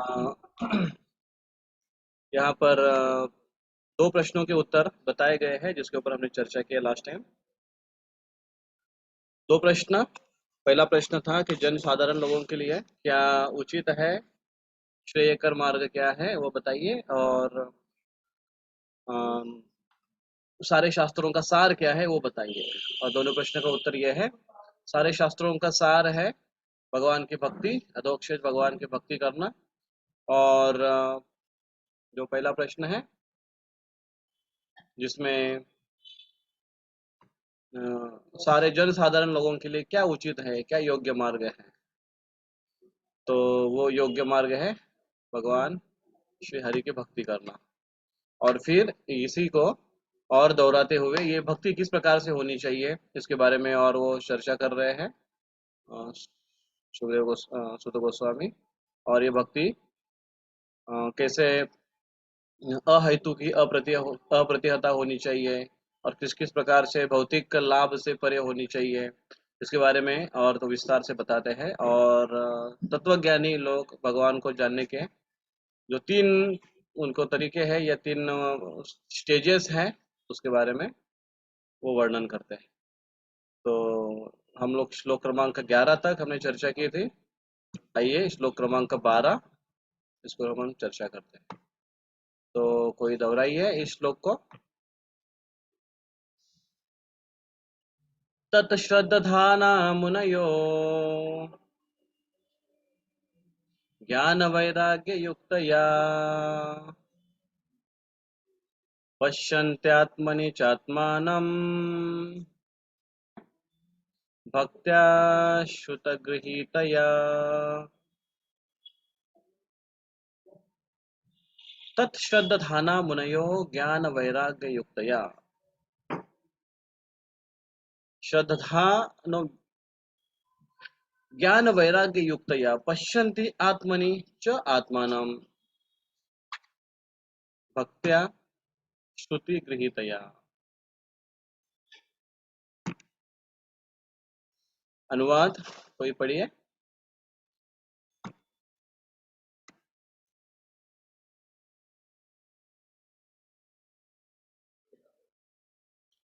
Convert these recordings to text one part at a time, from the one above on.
अ, यहाँ पर दो प्रश्नों के उत्तर बताए गए हैं जिसके ऊपर हमने चर्चा किया लास्ट टाइम। दो प्रश्न। पहला प्रश्न था कि जन साधारण लोगों के लिए क्या उचित है, श्रेयकर मार्ग क्या है वो बताइए, और अम, सारे शास्त्रों का सार क्या है वो बताइए। और दोनों प्रश्न का उत्तर यह है, सारे शास्त्रों का सार है भगवान की भक्ति, अधोक्षज भगवान की भक्ति करना। और जो पहला प्रश्न है जिसमें सारे जन साधारण लोगों के लिए क्या उचित है, क्या योग्य मार्ग है, तो वो योग्य मार्ग है भगवान श्री हरि की भक्ति करना। और फिर इसी को और दोहराते हुए ये भक्ति किस प्रकार से होनी चाहिए इसके बारे में और वो चर्चा कर रहे हैं सुत गोस्वामी। और ये भक्ति कैसे अहेतु की अप्रतिहता होनी चाहिए, और किस किस प्रकार से भौतिक लाभ से परे होनी चाहिए, इसके बारे में और तो विस्तार से बताते हैं। और तत्वज्ञानी लोग भगवान को जानने के जो तीन उनको तरीके हैं या तीन स्टेजेस हैं उसके बारे में वो वर्णन करते हैं। तो हम लोग श्लोक क्रमांक 11 तक हमने चर्चा की थी। आइए श्लोक क्रमांक 12 इसको हम चर्चा करते हैं। तो कोई दोहराइए इस श्लोक को। तत्श्रद्धाना मुनयो ज्ञान वैराग्य युक्तया पश्यन्त्यात्मनि चात्मानम् भक्त्या श्रुतगृहीतया। तत्श्रद्धाना मुनयो ज्ञान वैराग्य युक्तया। श्रद्धा नो ज्ञान वैराग्य युक्तया पश्यन्ति आत्मनि च आत्मानं भक्त्या श्रुति गृहीतया। अनुवाद कोई पढ़िए।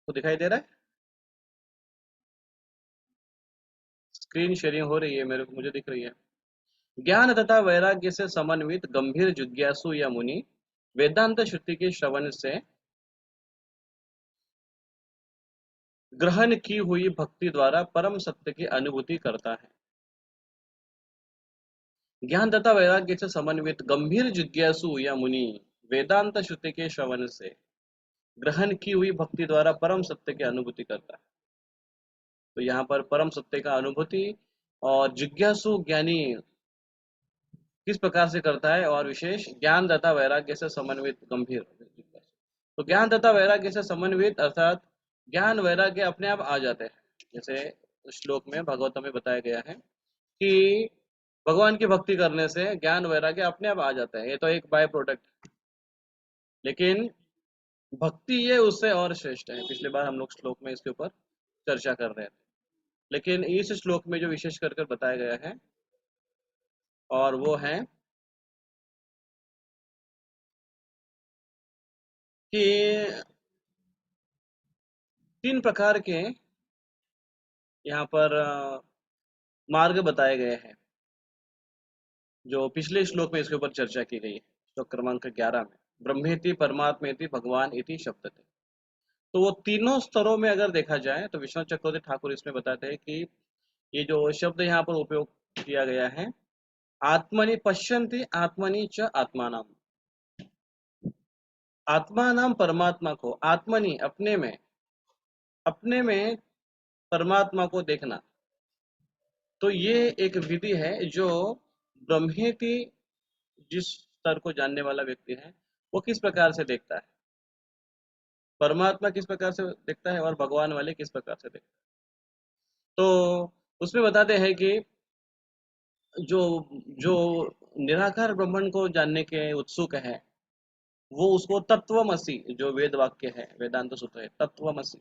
तो दिखाई दे रहा है, स्क्रीन शेयरिंग हो रही है, मेरे मुझे दिख रही है। ज्ञान तथा वैराग्य से समन्वित गंभीर जिज्ञासु या मुनि वेदांत श्रुति के श्रवण से ग्रहण की हुई भक्ति द्वारा परम सत्य की अनुभूति करता है। ज्ञान तथा वैराग्य से समन्वित गंभीर जिज्ञासु या मुनि वेदांत श्रुति के श्रवण से ग्रहण की हुई भक्ति द्वारा परम सत्य की अनुभूति करता है। तो यहाँ पर परम सत्य का अनुभूति और जिज्ञासु ज्ञानी किस प्रकार से करता है, और विशेष ज्ञान तथा वैराग्य से समन्वित गंभीर जिज्ञासु। तो ज्ञान तथा वैराग्य से समन्वित अर्थात ज्ञान वैराग्य अपने आप आ जाते हैं। जैसे श्लोक में भागवत में बताया गया है कि भगवान की भक्ति करने से ज्ञान वैराग्य अपने आप आ जाता है, ये तो एक बाय प्रोडक्ट। लेकिन भक्ति ये उससे और श्रेष्ठ है। पिछले बार हम लोग श्लोक में इसके ऊपर चर्चा कर रहे थे, लेकिन इस श्लोक में जो विशेष कर बताया गया है और वो है कि तीन प्रकार के यहाँ पर मार्ग बताए गए हैं जो पिछले श्लोक में इसके ऊपर चर्चा की गई है। श्लोक क्रमांक 11 में ब्रह्मेति परमात्मेति भगवान इति शब्दते। तो वो तीनों स्तरों में अगर देखा जाए तो विश्वनाथ चक्रवर्ती ठाकुर इसमें बताते हैं कि ये जो शब्द यहाँ पर उपयोग किया गया है, आत्मनि पश्यन्ति आत्मनि च आत्मानाम, आत्मा नाम परमात्मा को, आत्मनि अपने में, अपने में परमात्मा को देखना। तो ये एक विधि है जो ब्रह्मेति जिस स्तर को जानने वाला व्यक्ति है वो किस प्रकार से देखता है, परमात्मा किस प्रकार से देखता है और भगवान वाले किस प्रकार से देखता है। तो उसमें बताते हैं कि जो जो निराकार ब्रह्मन को जानने के उत्सुक है वो उसको तत्वमसि, जो वेद वाक्य है वेदांत सूत्र है, तत्वमसि,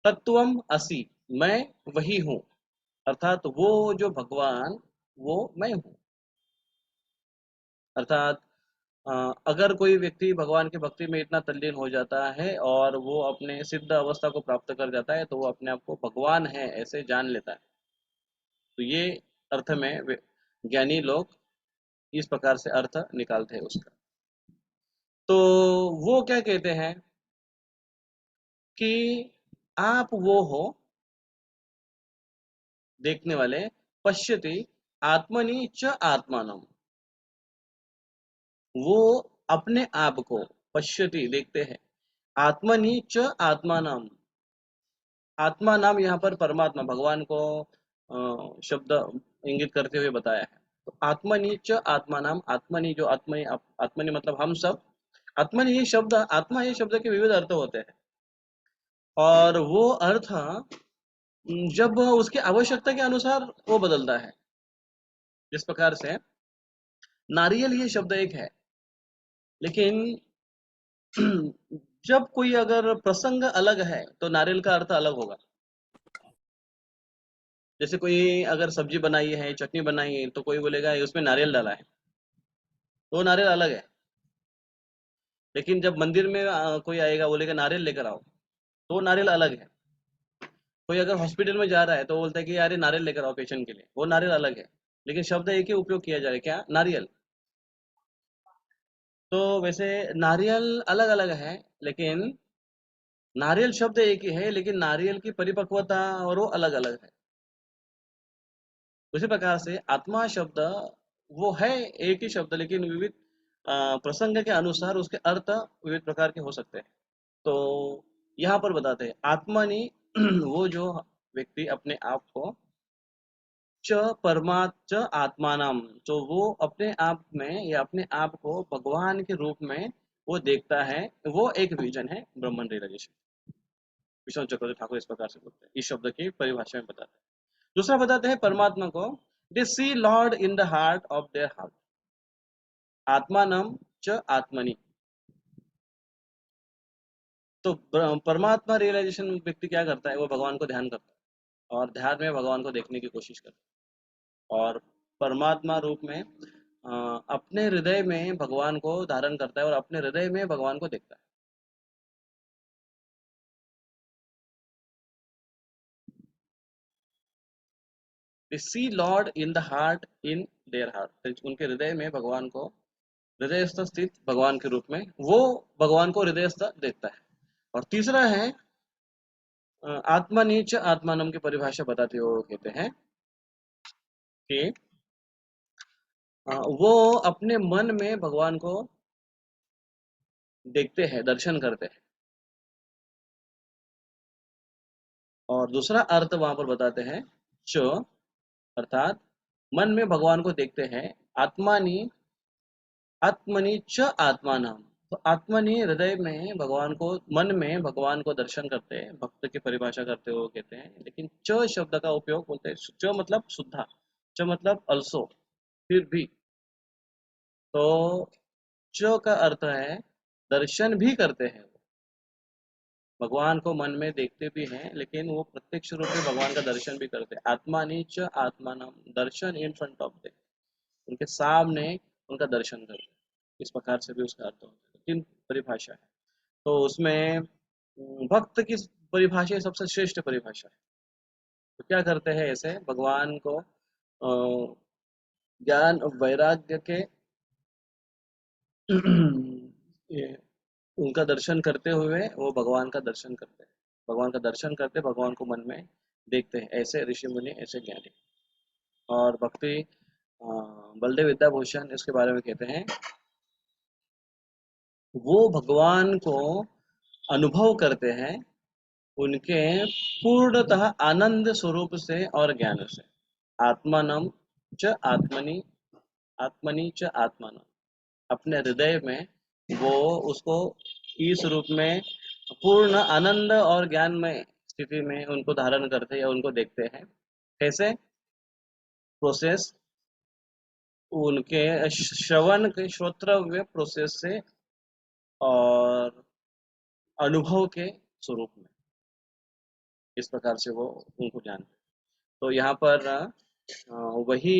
तत्वम असि, मैं वही हूँ, अर्थात वो जो भगवान वो मैं हूँ। अर्थात अगर कोई व्यक्ति भगवान की भक्ति में इतना तल्लीन हो जाता है और वो अपने सिद्ध अवस्था को प्राप्त कर जाता है, तो वो अपने आप को भगवान है ऐसे जान लेता है। तो ये अर्थ में ज्ञानी लोग इस प्रकार से अर्थ निकालते हैं उसका। तो वो क्या कहते हैं कि आप वो हो देखने वाले, पश्यति आत्मनि च आत्मानम, वो अपने आप को पश्यति देखते हैं, आत्मनि च आत्मानम, आत्मा नाम यहाँ पर परमात्मा भगवान को शब्द इंगित करते हुए बताया है। तो आत्मनि च आत्मा नाम, आत्मनि जो आत्मनि, आत्मनि मतलब हम सब, आत्मनि ये शब्द, आत्मा ये शब्द के विविध अर्थ होते हैं और वो अर्थ जब उसकी आवश्यकता के अनुसार वो बदलता है। जिस प्रकार से नारियल ये शब्द एक है, लेकिन जब कोई अगर प्रसंग अलग है तो नारियल का अर्थ अलग होगा। जैसे कोई अगर सब्जी बनाई है, चटनी बनाई है, तो कोई बोलेगा उसमें नारियल डाला है, तो नारियल अलग है। लेकिन जब मंदिर में कोई आएगा बोलेगा नारियल लेकर आओ, तो वो नारियल अलग है। कोई अगर हॉस्पिटल में जा रहा है तो बोलता है कि यार ये नारियल लेकर आओ पेशेंट के लिए, वो नारियल अलग है। लेकिन शब्द एक ही उपयोग किया जा रहा है, क्या? नारियल। तो वैसे नारियल अलग अलग है, लेकिन नारियल शब्द एक ही है, लेकिन नारियल की परिपक्वता और वो अलग अलग है। उसी प्रकार से आत्मा शब्द वो है एक ही शब्द, लेकिन विविध प्रसंग के अनुसार उसके अर्थ विविध प्रकार के हो सकते हैं। तो यहाँ पर बताते हैं आत्मनि वो जो व्यक्ति अपने आप को च परमात् च आत्मानम, तो वो अपने आप में या अपने आप को भगवान के रूप में वो देखता है। वो एक विजन है ब्रह्मन रियलाइजेशन। विश्वनाथ चक्रवर्ती ठाकुर इस प्रकार से बोलते हैं, इस शब्द की परिभाषा में बताते हैं। दूसरा बताते हैं परमात्मा को, they see Lord in the heart of their heart, आत्मानम च आत्मनि। तो परमात्मा रियलाइजेशन व्यक्ति क्या करता है, वो भगवान को ध्यान करता है और ध्यान में भगवान को देखने की कोशिश करता है और परमात्मा रूप में अपने हृदय में भगवान को धारण करता है और अपने हृदय में भगवान को देखता है। They see Lord in the heart in their heart, उनके हृदय में भगवान को, हृदयस्थ स्थित भगवान के रूप में वो भगवान को हृदयस्थ देखता है। और तीसरा है आत्मा नीच आत्मानम की परिभाषा बताते हुए वो कहते हैं कि वो अपने मन में भगवान को देखते हैं, दर्शन करते हैं। और दूसरा अर्थ वहां पर बताते हैं च, अर्थात मन में भगवान को देखते हैं, आत्मानी, आत्मनि च आत्मानम, तो आत्मनि हृदय में भगवान को, मन में भगवान को दर्शन करते हैं, भक्त की परिभाषा करते हुए कहते हैं। लेकिन च शब्द का उपयोग बोलते हैं, च मतलब शुद्धा, च मतलब अल्सो, फिर भी। तो च का अर्थ है दर्शन भी करते हैं, भगवान को मन में देखते भी हैं, लेकिन वो प्रत्यक्ष रूप में भगवान का दर्शन भी करते हैं। आत्मानि च आत्मानम, दर्शन इन फ्रंट ऑफ देम, उनके सामने उनका दर्शन करते हैं। इस प्रकार से भी उसका अर्थ होता है। तीन परिभाषा है। तो उसमें भक्त की परिभाषा सबसे श्रेष्ठ परिभाषा है। तो क्या करते हैं ऐसे भगवान को ज्ञान और वैराग्य के ये, उनका दर्शन करते हुए वो भगवान का दर्शन करते हैं, भगवान का दर्शन करते, भगवान को मन में देखते हैं, ऐसे ऋषि मुनि, ऐसे ज्ञानी। और भक्ति बलदेव विद्याभूषण इसके बारे में कहते हैं, वो भगवान को अनुभव करते हैं उनके पूर्णतः आनंद स्वरूप से और ज्ञान से। आत्मानम च आत्मनि, आत्मनि च आत्मानम, अपने हृदय में वो उसको इस रूप में पूर्ण आनंद और ज्ञान में स्थिति में उनको धारण करते हैं या उनको देखते हैं। कैसे? प्रोसेस, उनके श्रवण के श्रोत्रव्य प्रोसेस से और अनुभव के स्वरूप में, इस प्रकार से वो उनको जानते हैं। तो यहाँ पर वही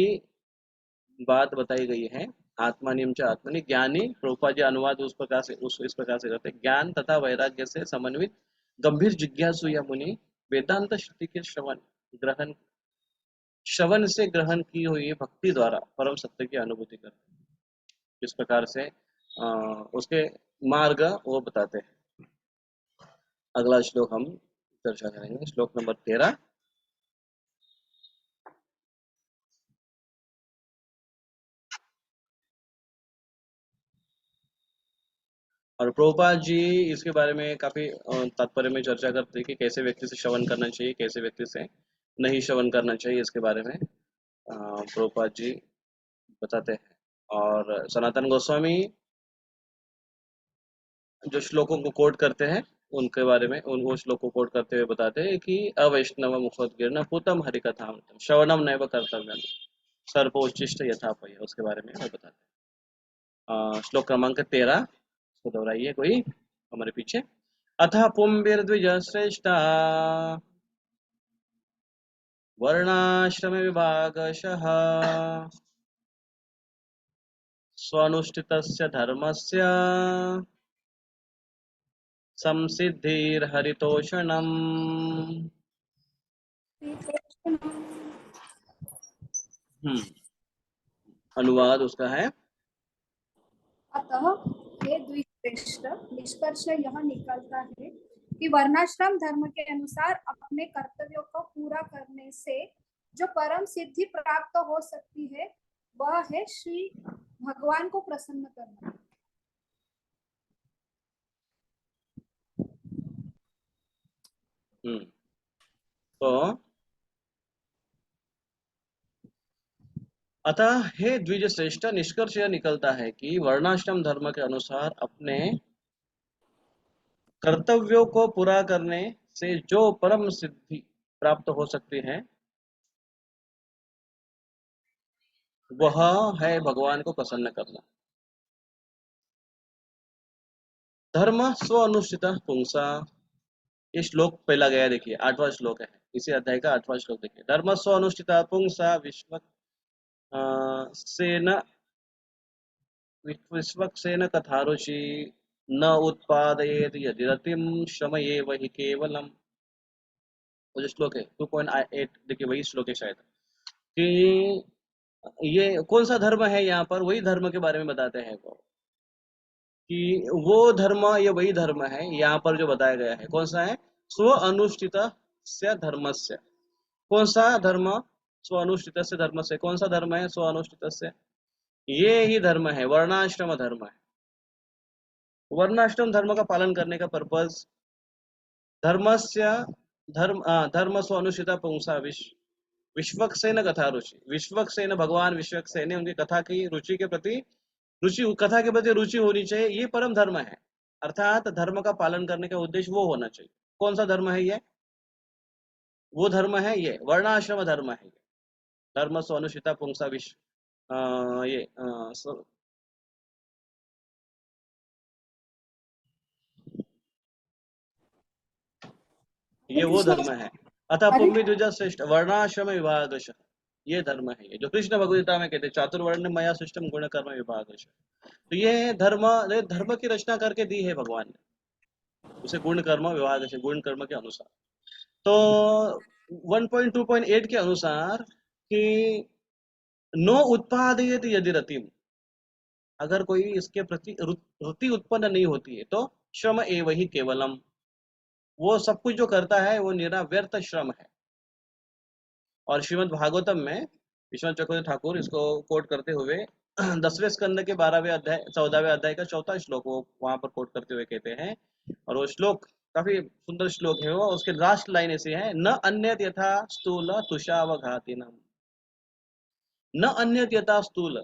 बात बताई गई है। आत्मनियम च आत्मनि ज्ञानी, प्रभुपाद जी अनुवाद उस प्रकार से उस इस प्रकार से करते हैं, ज्ञान तथा वैराग्य से समन्वित गंभीर जिज्ञासु या मुनि वेदांत श्रुति के ग्रहण श्रवण से ग्रहण की हुई भक्ति द्वारा परम सत्य की अनुभूति करते हैं। इस प्रकार से उसके मार्ग वो बताते हैं। अगला श्लोक हम चर्चा करेंगे, श्लोक नंबर 13। और प्रभुपाद जी इसके बारे में काफी तात्पर्य में चर्चा करते हैं कि कैसे व्यक्ति से श्रवण करना चाहिए, कैसे व्यक्ति से नहीं श्रवण करना चाहिए, इसके बारे में प्रभुपाद जी बताते हैं। और सनातन गोस्वामी जो श्लोकों को कोट करते हैं उनके बारे में, उन वो श्लोक को कोट करते हुए बताते हैं कि अवैष्णव मुखोद्गीर्ण पूतम हरिकथा श्रवणम नैव कर्तव्यम सर्पोच्चिष्ट यथापय, उसके बारे में वो बताते हैं। श्लोक क्रमांक 13 को दोहराइए कोई हमारे पीछे। अथ पुंभिर्द्विज श्रेष्ठा वर्णाश्रम विभागशः स्वनुष्ठितस्य धर्मस्य संसिद्धिर्हरितोषणम्। अनुवाद उसका है। अतः हे द्विश्रेष्ठ, निष्कर्ष यह निकलता है कि वर्णाश्रम धर्म के अनुसार अपने कर्तव्यों को पूरा करने से जो परम सिद्धि प्राप्त हो सकती है वह है श्री भगवान को प्रसन्न करना। तो अतः हे द्विज श्रेष्ठ, निष्कर्ष यह निकलता है कि वर्णाश्रम धर्म के अनुसार अपने कर्तव्यों को पूरा करने से जो परम सिद्धि प्राप्त हो सकती है वह है भगवान को प्रसन्न करना। धर्म स्व अनुष्ठित पुंसा, ये श्लोक पहला गया, देखिए 8वां श्लोक है, इसी अध्याय का 8वां श्लोक देखिए। धर्म स्व अनुष्ठित पुंसा सेन विश्वक्सेन कथारुचि न उत्पादयेत यदि रतिम श्रम एव हि केवलम। वो जो श्लोक है 2.8, देखिए वही श्लोक है शायद, कि ये कौन सा धर्म है, यहाँ पर वही धर्म के बारे में बताते हैं वो, कि वो धर्म, ये वही धर्म है यहाँ पर जो बताया गया है। कौन सा है? स्व अनुष्ठित से धर्मस्य। कौन सा धर्म? स्व अनुष्ठित से धर्म से। कौन सा धर्म है स्व अनुष्ठित से? ये ही धर्म है, वर्णाश्रम धर्म है। वर्णाश्रम धर्म का पालन करने का पर्पज धर्मस्य धर्म स्व अनुष्ठित पुंसा विश्वक्सेन कथा रुचि। विश्वक्सेन भगवान विश्वक्सेन, उनकी कथा की रुचि के प्रति कथा के प्रति रुचि होनी चाहिए, ये परम धर्म है। अर्थात धर्म का पालन करने का उद्देश्य वो होना चाहिए। कौन सा धर्म है ये? वो धर्म है ये वर्णाश्रम धर्म है। धर्म स्व अनुष्ठिता पुंसा विश्व ये ये वो धर्म है। अतः पुम्भी द्विजा श्रेष्ठ वर्णाश्रम विभागश, ये धर्म है ये जो कृष्ण भगवदगीता में कहते हैं चातुर्वर्ण मया सृष्टम गुण कर्म विभागश। तो ये धर्म की रचना करके दी है भगवान ने, उसे गुण कर्म विभाग से, गुण कर्म के अनुसार। तो 1.2.8 के अनुसार कि नो उत्पादयत यदि रतिम, अगर कोई इसके प्रति रुति उत्पन्न नहीं होती है तो श्रम एव ही केवलम, वो सब कुछ जो करता है वो निरा व्यर्थ श्रम है। और श्रीमद् भागवतम में विश्वनाथ चक्रवर्ती ठाकुर इसको कोट करते हुए 10वें स्कंद के 12वें अध्याय 14वें अध्याय का 4था श्लोक वो वहां पर कोट करते हुए कहते हैं, और वो श्लोक काफी सुंदर श्लोक है वो। उसके लास्ट लाइन ऐसी है, न अन्यत यथा स्थूल तुषावघातिनम। न अन्यत यथा स्थूल,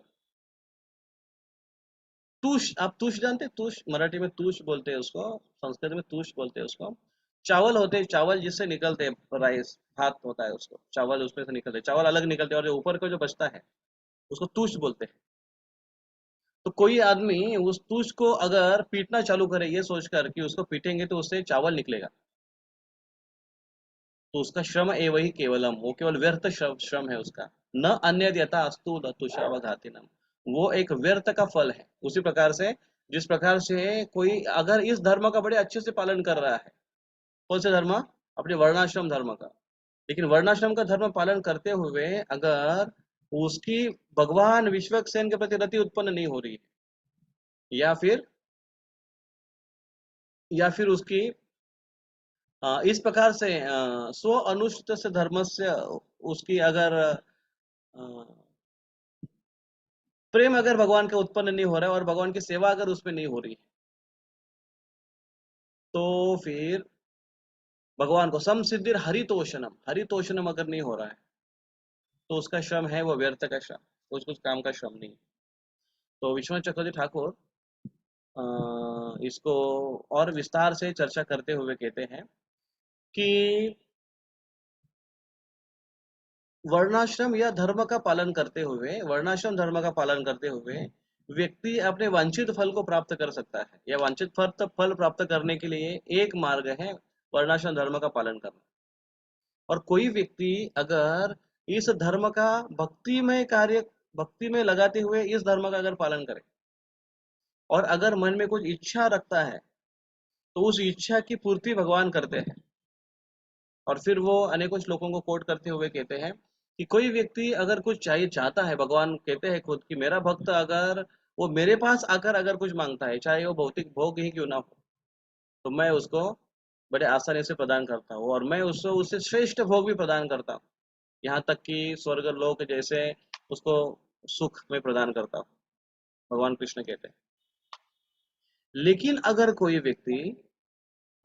तूष, आप तूष जानते हैं? तूष मराठी में तूष बोलते हैं उसको, संस्कृत में तूष बोलते हैं उसको। चावल होते हैं, चावल जिससे निकलते हैं, राइस भात होता है उसको, चावल उसमें से निकलते हैं, चावल अलग निकलते हैं, और जो ऊपर का जो बचता है उसको तूष बोलते हैं। तो कोई आदमी उस तूष को अगर पीटना चालू करे ये सोचकर कि उसको पीटेंगे तो उससे चावल निकलेगा, तो उसका श्रम एवं ही केवलम, वो केवल व्यर्थ श्रम है उसका। न अन्यद यथा अस्तु तुषावघातिनम। वो एक व्यर्थ का फल है। उसी प्रकार से जिस प्रकार से कोई अगर इस धर्म का बड़े अच्छे से पालन कर रहा है, कौन सा धर्म? अपने वर्णाश्रम धर्म का। लेकिन वर्णाश्रम का धर्म पालन करते हुए अगर उसकी भगवान विश्वक्सेन के प्रति रति उत्पन्न नहीं हो रही है, या फिर उसकी इस प्रकार से स्व अनुष्ठित से धर्म से उसकी अगर प्रेम अगर भगवान का उत्पन्न नहीं हो रहा है और भगवान की सेवा अगर उसमें नहीं हो रही है, तो फिर भगवान को समसिद्धिर हरितोषणम, हरितोषणम अगर नहीं हो रहा है, तो उसका श्रम है वो व्यर्थ का श्रम, कुछ काम का श्रम नहीं। तो विश्वनाथ चक्रवर्ती ठाकुर इसको और विस्तार से चर्चा करते हुए कहते हैं कि वर्णाश्रम या धर्म का पालन करते हुए, वर्णाश्रम धर्म का पालन करते हुए व्यक्ति अपने वांछित फल को प्राप्त कर सकता है, या वांछित फल प्राप्त करने के लिए एक मार्ग है वर्णाश्रम धर्म का पालन करना। और कोई व्यक्ति अगर इस धर्म का भक्तिमय कार्य, भक्ति में लगाते हुए इस धर्म का अगर पालन करे और अगर मन में कुछ इच्छा रखता है, तो उस इच्छा की पूर्ति भगवान करते हैं। और फिर वो अनेकों श्लोकों को कोट करते हुए कहते हैं कि कोई व्यक्ति अगर कुछ चाहिए चाहता है, भगवान कहते हैं खुद कि मेरा भक्त अगर वो मेरे पास आकर अगर कुछ मांगता है, चाहे वो भौतिक भोग ही क्यों ना हो, तो मैं उसको बड़े आसानी से प्रदान करता हूँ, और मैं उसको उससे श्रेष्ठ भोग भी प्रदान करता हूँ, यहाँ तक कि स्वर्ग लोक जैसे उसको सुख में प्रदान करता हूँ, भगवान कृष्ण कहते हैं। लेकिन अगर कोई व्यक्ति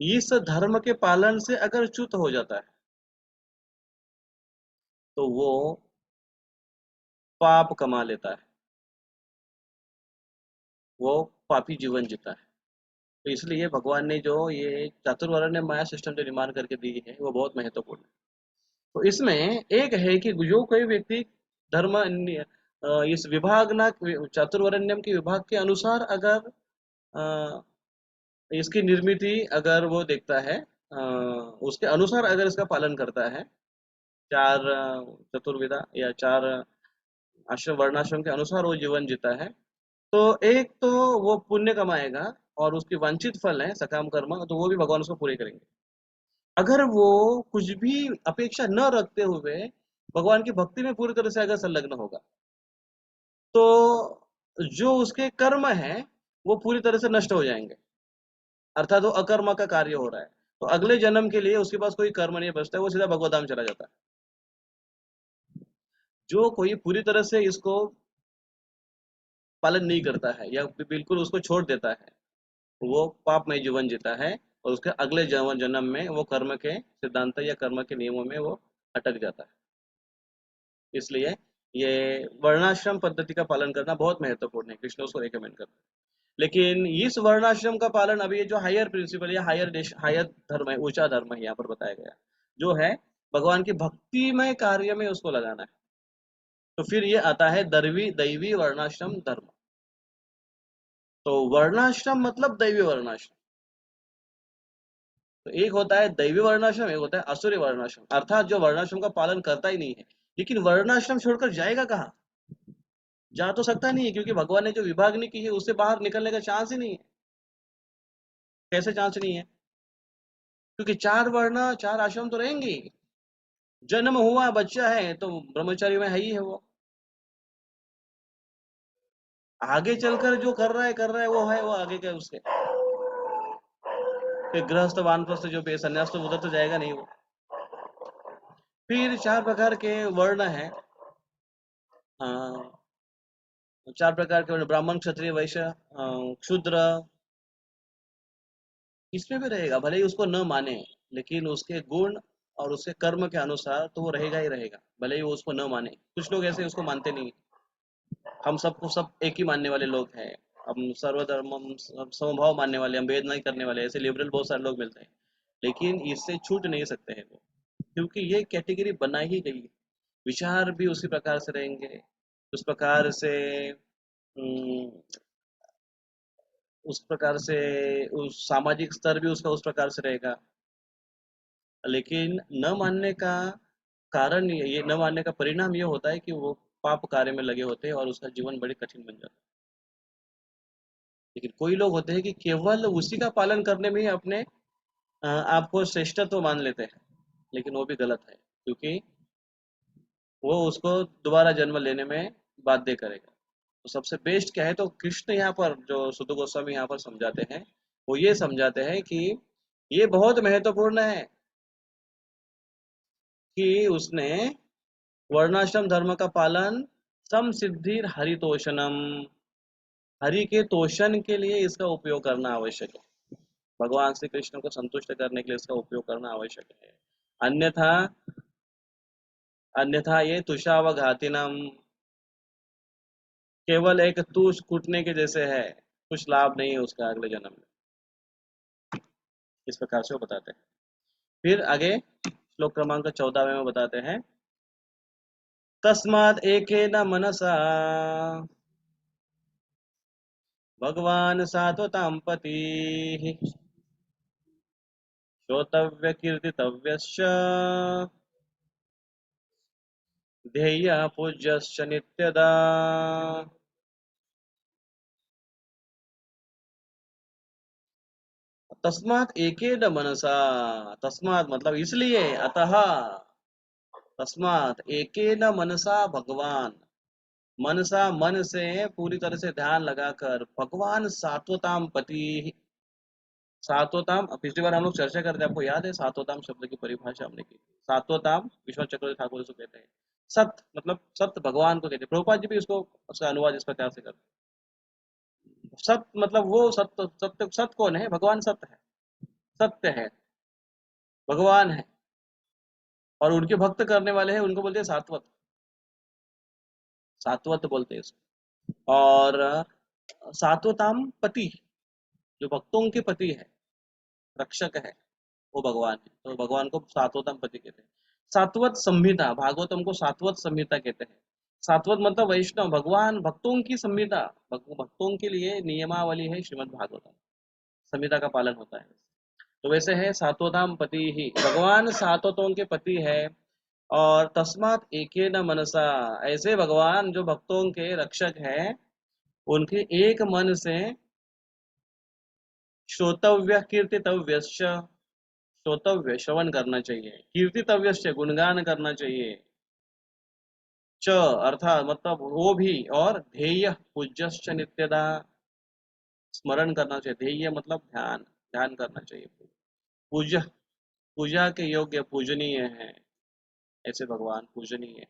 इस धर्म के पालन से अगर च्युत हो जाता है, तो वो पाप कमा लेता है, वो पापी जीवन जीता है। तो इसलिए भगवान ने जो ये चातुर्वर्ण्य माया सिस्टम जो निर्माण करके दी है वो बहुत महत्वपूर्ण है। तो इसमें एक है कि जो कोई व्यक्ति धर्म इस विभाग ना चातुर्वर्ण्यम के विभाग के अनुसार अगर अ, इसकी निर्मित अगर वो देखता है, उसके अनुसार अगर इसका पालन करता है, चार चतुर्विधा या चार आश्रम वर्णाश्रम के अनुसार वो जीवन जीता है, तो एक तो वो पुण्य कमाएगा, और उसकी वांछित फल है सकाम कर्म, तो वो भी भगवान उसको पूरे करेंगे। अगर वो कुछ भी अपेक्षा न रखते हुए भगवान की भक्ति में पूरी तरह से अगर संलग्न होगा, तो जो उसके कर्म है वो पूरी तरह से नष्ट हो जाएंगे, अर्थात वो अकर्म का कार्य हो रहा है। तो अगले जन्म के लिए उसके पास कोई कर्म नहीं बचता है, वो सीधा भगवत धाम चला जाता है। जो कोई पूरी तरह से इसको पालन नहीं करता है या बिल्कुल उसको छोड़ देता है, वो पापमय जीवन जीता है, और उसके अगले जन्म में वो कर्म के सिद्धांत या कर्म के नियमों में वो अटक जाता है। इसलिए ये वर्णाश्रम पद्धति का पालन करना बहुत महत्वपूर्ण है, कृष्ण उसको रिकमेंड करते हैं। लेकिन इस वर्णाश्रम का पालन, अभी ये जो हायर प्रिंसिपल या हायर धर्म है, ऊंचा धर्म है यहाँ पर बताया गया, जो है भगवान की भक्तिमय कार्य में उसको लगाना है। तो फिर ये आता है दैवी दैवी वर्णाश्रम धर्म। तो वर्णाश्रम मतलब दैवी वर्णाश्रम। तो एक होता है दैवी वर्णाश्रम, एक होता है असुरी वर्णाश्रम, अर्थात जो वर्णाश्रम का पालन करता ही नहीं है। लेकिन वर्णाश्रम छोड़कर जाएगा कहाँ? जा तो सकता नहीं है, क्योंकि भगवान ने जो विभाग नहीं की है उससे बाहर निकलने का चांस ही नहीं है। कैसे चांस नहीं है? क्योंकि चार वर्ण चार आश्रम तो रहेंगे ही। जन्म हुआ बच्चा है तो ब्रह्मचारी में है ही है वो। आगे चलकर जो कर रहा है वो आगे का उसके। फिर गृहस्थ वानप्रस्थ जो सन्यास, तो उधर तो जाएगा नहीं वो। फिर चार प्रकार के वर्ण हैं। चार प्रकार के वर्ण, ब्राह्मण क्षत्रिय वैश्य क्षूद्र, इसमें भी रहेगा, भले ही उसको न माने, लेकिन उसके गुण और उसके कर्म के अनुसार तो वो रहेगा ही रहेगा, भले ही वो उसको न माने। कुछ लोग ऐसे उसको मानते नहीं। हम सबको सब एक ही मानने वाले लोग हैं, हम सर्वधर्म समभाव मानने वाले, हम भेद नहीं करने वाले, ऐसे लिबरल बहुत सारे लोग मिलते हैं। लेकिन इससे छूट नहीं सकते हैं वो, क्योंकि ये कैटेगरी बनाई ही गई है। विचार भी उसी प्रकार से रहेंगे, उस प्रकार से उस प्रकार से उस सामाजिक स्तर भी उसका उस प्रकार से रहेगा। लेकिन न मानने का कारण ये न मानने का परिणाम ये होता है कि वो पाप कार्य में लगे होते हैं और उसका जीवन बड़े कठिन बन जाता है। लेकिन कोई लोग होते हैं कि केवल उसी का पालन करने में ही अपने आपको श्रेष्ठत्व मान लेते हैं, लेकिन वो भी गलत है, क्योंकि वो उसको दोबारा जन्म लेने में बाध्य करेगा। तो सबसे बेस्ट क्या है, तो कृष्ण यहाँ पर जो सुध गोस्वामी यहाँ पर समझाते हैं, वो ये समझाते हैं कि ये बहुत महत्वपूर्ण है कि उसने वर्णाश्रम धर्म का पालन सम सिद्धि हरितोषणम, हरि के तोषण के लिए इसका उपयोग करना आवश्यक है। भगवान श्री कृष्ण को संतुष्ट करने के लिए इसका उपयोग करना आवश्यक है। अन्यथा अन्यथा ये तुषावघातिनम, केवल एक तुष कूटने के जैसे है, कुछ लाभ नहीं है उसका अगले जन्म में। इस प्रकार से वो बताते हैं। फिर आगे श्लोक क्रमांक 14 में वो बताते हैं, तस्माद एकेन मनसा भगवान सात्वतां पति श्रोतव्य कीर्तितव्यश्च ध्येय पूज्यश्च नित्यदा। तस्मात एकेन मनसा, तस्मात मतलब इसलिए, अतः, तस्मात एकेन मनसा भगवान, मनसा मन से पूरी तरह से ध्यान लगाकर, भगवान सात्वताम पति, सात्वताम पिछली बार हम लोग चर्चा करते हैं, आपको याद है सात्वताम शब्द की परिभाषा हमने की थी। सात्वताम विश्वनाथ चक्रवर्ती ठाकुर उसको कहते हैं। सत मतलब सत्य भगवान को कहते हैं, प्रभुपाद जी भी उसको उसका अनुवाद इस प्रकार से करते हैं। सत मतलब वो सत्य, सत्य सत्य कौन है, भगवान सत्य है, सत्य है, भगवान है, और उनके भक्त करने वाले हैं उनको बोलते हैं सात्वत, सात्वत बोलते हैं इसको। और सात्वताम पति, जो भक्तों के पति है, रक्षक है, वो भगवान है, तो भगवान को सात्वतम पति कहते हैं। सात्वत संहिता, भागवतम को सात्वत संहिता कहते हैं। सात्वत मतलब वैष्णव, भगवान भक्तों की संहिता, भक्तों के लिए नियमावली है श्रीमद् भागवतम, संहिता का पालन होता है। तो वैसे है सात्वताम पति ही, भगवान सात्वतों के पति है। और तस्मात एके न मनसा, ऐसे भगवान जो भक्तों के रक्षक हैं, उनके एक मन से श्रोतव्य कीर्तितव्य, श्रोतव्य श्रवण करना चाहिए, कीर्तितव्य गुणगान करना चाहिए, च अर्थात मतलब वो भी, और ध्येय पूज्यश्च नित्यदा, स्मरण करना चाहिए, ध्येय मतलब ध्यान, ध्यान करना चाहिए। पूज्य, पूजा के योग्य, पूजनीय है, ऐसे भगवान पूजनीय है।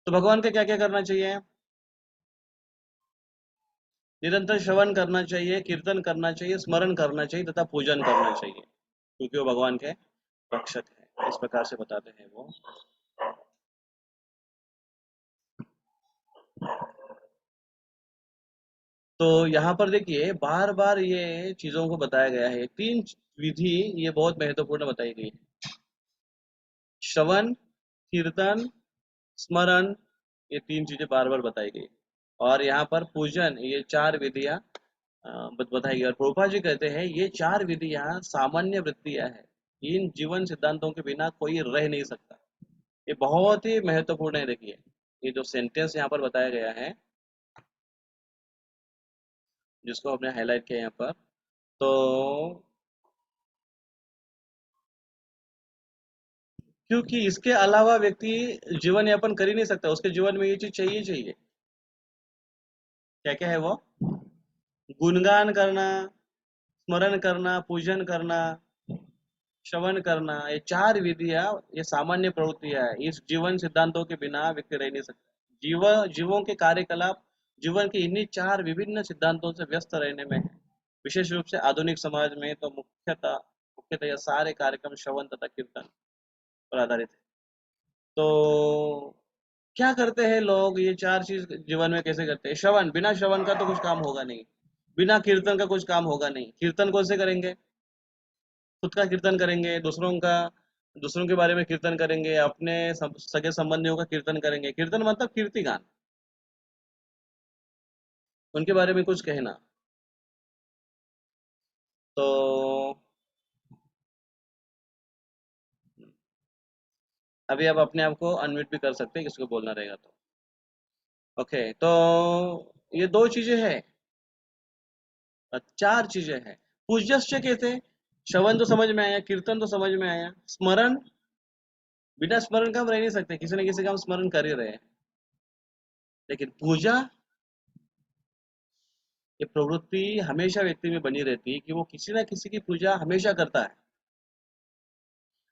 तो भगवान का क्या क्या करना चाहिए, निरंतर श्रवण करना चाहिए, कीर्तन करना चाहिए, स्मरण करना चाहिए तथा पूजन करना चाहिए, क्योंकि वो भगवान के रक्षक है। इस प्रकार से बताते हैं वो। तो यहाँ पर देखिए बार बार ये चीजों को बताया गया है, तीन विधि ये बहुत महत्वपूर्ण बताई गई है, श्रवण, कीर्तन, स्मरण, ये तीन चीजें बार बार बताई गई। और यहाँ पर पूजन, ये चार विधियां बताई गई। और प्रभुपाद जी कहते हैं ये चार विधियां सामान्य वृत्तियां हैं, इन जीवन सिद्धांतों के बिना कोई रह नहीं सकता। ये बहुत ही महत्वपूर्ण है। देखिए ये जो सेंटेंस यहाँ पर बताया गया है, जिसको हमने हाईलाइट किया यहाँ पर, तो क्योंकि इसके अलावा व्यक्ति जीवन यापन कर ही नहीं सकता, उसके जीवन में ये चीज चाहिए चाहिए। क्या क्या है वो, गुणगान करना, स्मरण करना, पूजन करना, श्रवण करना, ये चार विधियां, ये सामान्य प्रवृत्तियां है, इस जीवन सिद्धांतों के बिना व्यक्ति रह नहीं सकता। जीवों के कार्यकलाप जीवन के इन्हीं चार विभिन्न सिद्धांतों से व्यस्त रहने में है। विशेष रूप से आधुनिक समाज में तो मुख्यतः यह सारे कार्यक्रम श्रवण तथा कीर्तन पर आधारित है। तो क्या करते हैं लोग, ये चार चीज जीवन में कैसे करते हैं, श्रवण, बिना श्रवण का तो कुछ काम होगा नहीं, बिना कीर्तन का कुछ काम होगा नहीं। कीर्तन कौन से करेंगे, खुद का कीर्तन करेंगे, दूसरों का, दूसरों के बारे में कीर्तन करेंगे, अपने सगे संबंधियों का कीर्तन करेंगे। कीर्तन मतलब कीर्ति गान, उनके बारे में कुछ कहना। तो अभी आप अपने आप को अनम्यूट भी कर सकते हैं, किसी को बोलना रहेगा तो। ओके, तो ये दो चीजें हैं, चार चीजें हैं। पूज्यश्च कहते हैं, श्रवण तो समझ में आया, कीर्तन तो समझ में आया, स्मरण, बिना स्मरण का हम रह नहीं सकते, किसी न किसी का हम स्मरण कर ही रहे हैं। लेकिन पूजा, ये प्रवृत्ति हमेशा व्यक्ति में बनी रहती है कि वो किसी ना किसी की पूजा हमेशा करता है।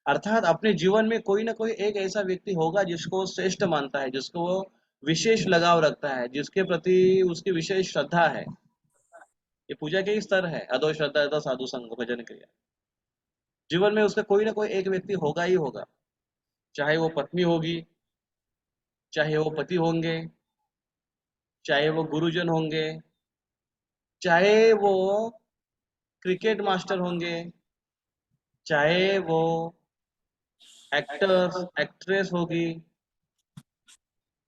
अर्थात अपने जीवन में कोई ना कोई एक ऐसा व्यक्ति होगा जिसको वो श्रेष्ठ मानता है, जिसको वो विशेष लगाव रखता है, जिसके प्रति उसकी विशेष श्रद्धा है। ये पूजा के ही स्तर है, अधो श्रद्धा तो साधु संग भजन क्रिया। जीवन में उसका कोई ना कोई एक व्यक्ति होगा ही होगा, चाहे वो पत्नी होगी, चाहे वो पति होंगे, चाहे वो गुरुजन होंगे, चाहे वो क्रिकेट मास्टर होंगे, चाहे वो एक्टर्स एक्ट्रेस होगी,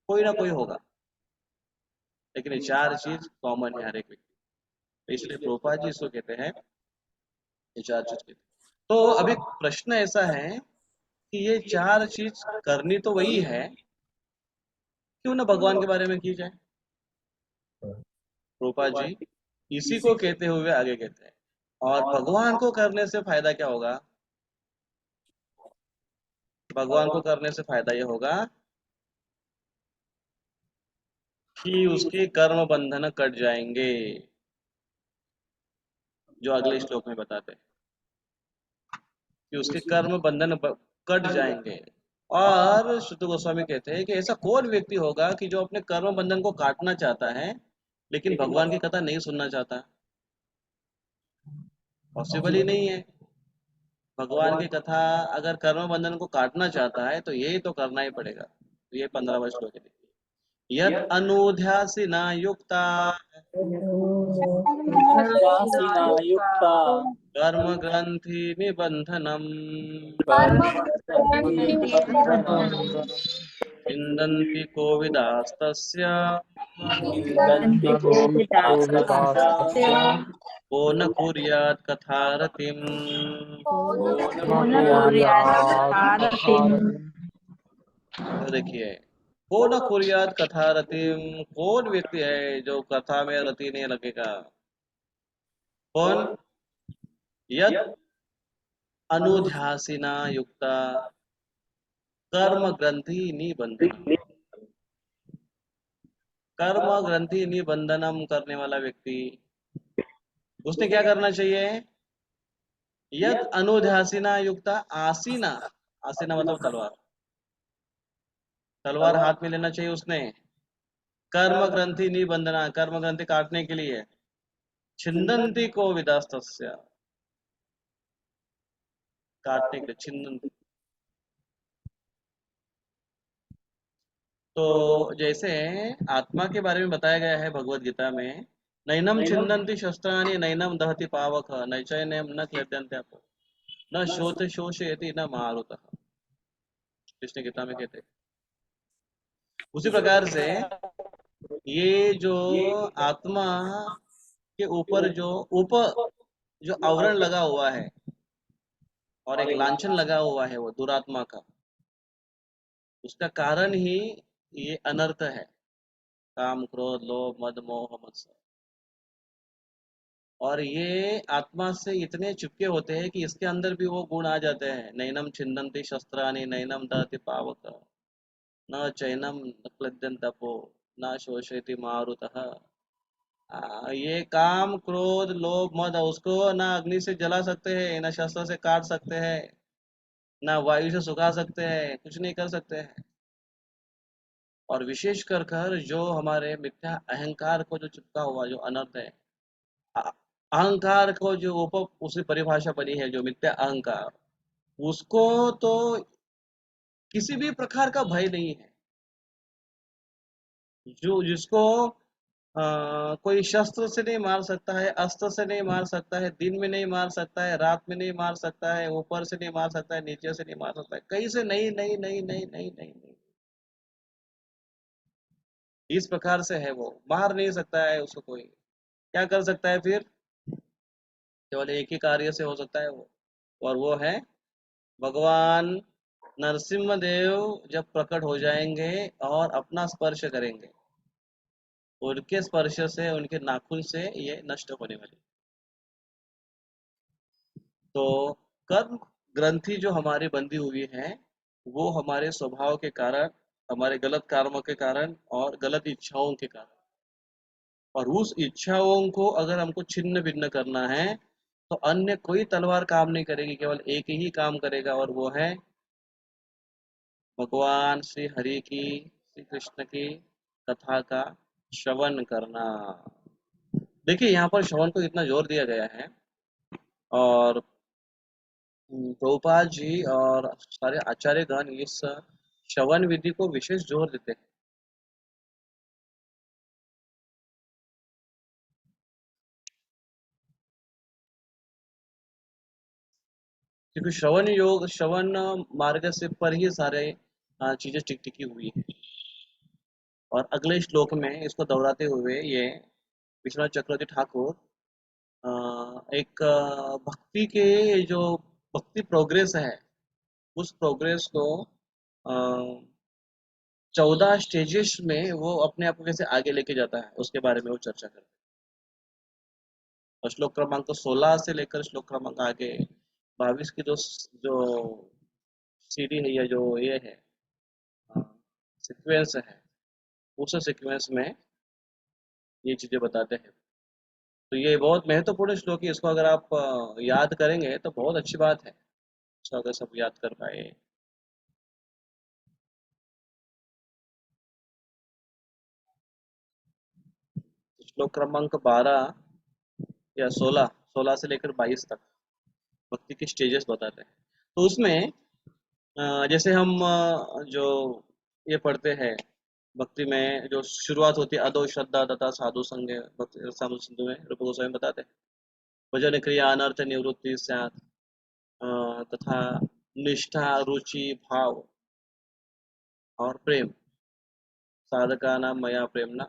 कोई ना कोई होगा। लेकिन ये चार चीज कॉमन है हर एक व्यक्ति, तो इसलिए प्रोपा जी इसको कहते हैं, ये चार चीज कहते हैं। तो अभी प्रश्न ऐसा है कि ये चार चीज करनी तो वही है, क्यों ना भगवान के बारे में की जाए। प्रोपा जी इसी को कहते हुए आगे कहते हैं, और भगवान को करने से फायदा क्या होगा। भगवान को करने से फायदा ये होगा कि उसके कर्म बंधन कट जाएंगे, जो अगले श्लोक में बताते हैं कि उसके कर्म बंधन कट जाएंगे। और शुद्ध गोस्वामी कहते हैं कि ऐसा कौन व्यक्ति होगा कि जो अपने कर्म बंधन को काटना चाहता है लेकिन भगवान की कथा नहीं सुनना चाहता। पॉसिबल ही नहीं है। भगवान की कथा अगर कर्म बंधन को काटना चाहता है तो यही तो करना ही पड़ेगा। तो ये 15वां श्लोक है, देखिए, यत अनुध्यासिना युक्ता ध्यासीना युक्ता कर्म ग्रंथि निबंधनम छिन्दन्ति कोविदास्तस्य दन्ति कोविदास्तस्य को न कुर्यात् कथारतिम्। तो देखिए, को न कुर्यात् कथारतिम, कौन व्यक्ति है जो कथा में रति नहीं लगेगा। कौन, यत अनुध्यासिना युक्ता कर्म ग्रंथि निबंधनम, कर्म ग्रंथि निबंधनम करने वाला व्यक्ति, उसने क्या करना चाहिए। यत अनुध्यासिना युक्ता, आसीना, आसीना मतलब तलवार, तलवार हाथ में लेना चाहिए उसने, कर्म ग्रंथि निबंधना, कर्म ग्रंथि काटने के लिए, छिन्दन्ति को विदास्तस्य, काटने के लिए छिन्दन्ति। तो जैसे आत्मा के बारे में बताया गया है भगवत गीता में, नैनम छिन्दन्ति शस्त्राणि नैनम दहति पावक नैचैनम न क्लेद्यन्ते अपो न शोथ शोषयति न मारुतः, कृष्ण गीता में कहते हैं। उसी प्रकार से ये जो आत्मा के ऊपर जो जो आवरण लगा हुआ है और एक लांछन लगा हुआ है वो दुरात्मा का, उसका कारण ही ये अनर्थ है, काम क्रोध लोभ मद मोह मत्सर। और ये आत्मा से इतने चिपके होते हैं कि इसके अंदर भी वो गुण आ जाते हैं, नैनम छिन्दन्ति शस्त्राणि नैनम दहति पावक न चैनम न क्लद्यन्तपो न शोषयति मारुतः। ये काम क्रोध लोभ मद, उसको ना अग्नि से जला सकते हैं, ना शस्त्र से काट सकते हैं, ना वायु से सुखा सकते हैं, कुछ नहीं कर सकते हैं। और विशेष कर कर जो हमारे मिथ्या अहंकार को जो चिपका हुआ जो अनर्थ है, अ- अहंकार को जो ऊपर उसकी परिभाषा बनी है जो मिथ्या अहंकार, उसको तो किसी भी प्रकार का भय नहीं है। जो जिसको कोई शस्त्र से नहीं मार सकता है, अस्त्र से नहीं मार सकता है, दिन में नहीं मार सकता है, रात में नहीं मार सकता है, ऊपर से नहीं मार सकता है, नीचे से नहीं मार सकता है, कहीं से नहीं नहीं नहीं नहीं नहीं नहीं नहीं। इस प्रकार से है, वो मार नहीं सकता है उसको कोई। क्या कर सकता है फिर, केवल एक ही कार्य से हो सकता है वो, और वो है भगवान नरसिम्हा देव जब प्रकट हो जाएंगे और अपना स्पर्श करेंगे, उनके स्पर्श से, उनके नाखून से ये नष्ट होने वाली। तो कर्म ग्रंथि जो हमारी बंधी हुई है, वो हमारे स्वभाव के कारण, हमारे गलत कर्मों के कारण और गलत इच्छाओं के कारण, और उस इच्छाओं को अगर हमको छिन्न भिन्न करना है तो अन्य कोई तलवार काम नहीं करेगी, केवल एक ही काम करेगा, और वो है भगवान श्री हरि की, श्री कृष्ण की कथा का श्रवण करना। देखिए यहाँ पर श्रवण को इतना जोर दिया गया है, और प्रभुपाद जी और सारे आचार्यगण इस श्रवण विधि को विशेष जोर देते हैं। क्योंकि श्रवण मार्ग से पर ही सारे चीजें टिकी हुई है। और अगले श्लोक में इसको दोहराते हुए ये विश्वनाथ चक्रवर्ती ठाकुर एक भक्ति के जो भक्ति प्रोग्रेस है, उस प्रोग्रेस को 14 स्टेजेस में वो अपने आप को कैसे आगे लेके जाता है, उसके बारे में वो चर्चा करते हैं। और श्लोक क्रमांक 16 से लेकर श्लोक क्रमांक आगे 22 की जो सीढ़ी है, या जो ये है सीक्वेंस है, उस सीक्वेंस में ये चीजें बताते हैं। तो ये बहुत महत्वपूर्ण श्लोक है, इसको अगर आप याद करेंगे तो बहुत अच्छी बात है, इसको अगर सब याद कर पाए। श्लोक क्रमांक 12 या 16 से लेकर 22 तक भक्ति के स्टेजेस बताते हैं। तो उसमें जैसे हम जो ये पढ़ते हैं भक्ति में, जो शुरुआत होती है अदो श्रद्धा तथा साधु संग, भक्ति साधु सिंधु में रूप गोस्वामी बताते हैं भजन क्रिया अनर्थ निवृत्ति स्यात्, तथा निष्ठा रुचि भाव और प्रेम साधका नाम मया प्रेमना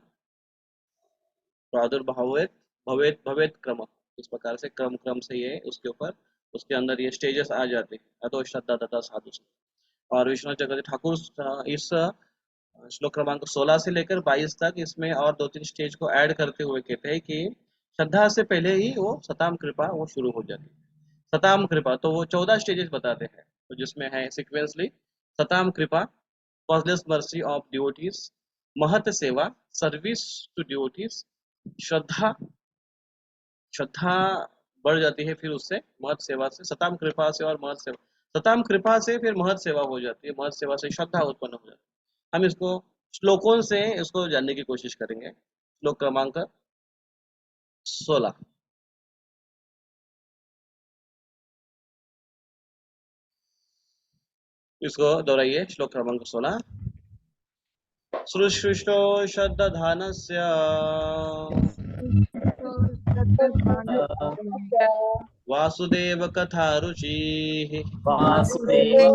प्रादुर्भावेत भवेत भवेत क्रम। इस प्रकार से क्रम क्रम से ये उसके ऊपर, उसके अंदर ये स्टेजेस आ जाते हैं, अतो श्रद्धा तथा साधु संग। और विश्वनाथ चक्रवर्ती ठाकुर इस श्लोक क्रमांक 16 से लेकर 22 तक इसमें और 2-3 स्टेज को ऐड करते हुए कहते हैं कि श्रद्धा से पहले ही वो सताम कृपा वो शुरू हो जाती है। सताम कृपा तो वो 14 स्टेजेस बताते हैं, तो जिसमें है सिक्वेंसली सताम कृपा, causeless mercy of devotees, महत सेवा, सर्विस टू डिवोटीज, श्रद्धा, श्रद्धा बढ़ जाती है, फिर उससे महत सेवा से, सताम कृपा से और महत सेवा, सताम कृपा से फिर महत सेवा हो जाती है, महत सेवा से श्रद्धा उत्पन्न हो जाती है। हम इसको श्लोकों से इसको जानने की कोशिश करेंगे। श्लोक क्रमांक 16, इसको दोहराइए। श्लोक क्रमांक 16, श्रुष्टो श्रद्धानस्य वासुदेव कथा रुचि वासुदेव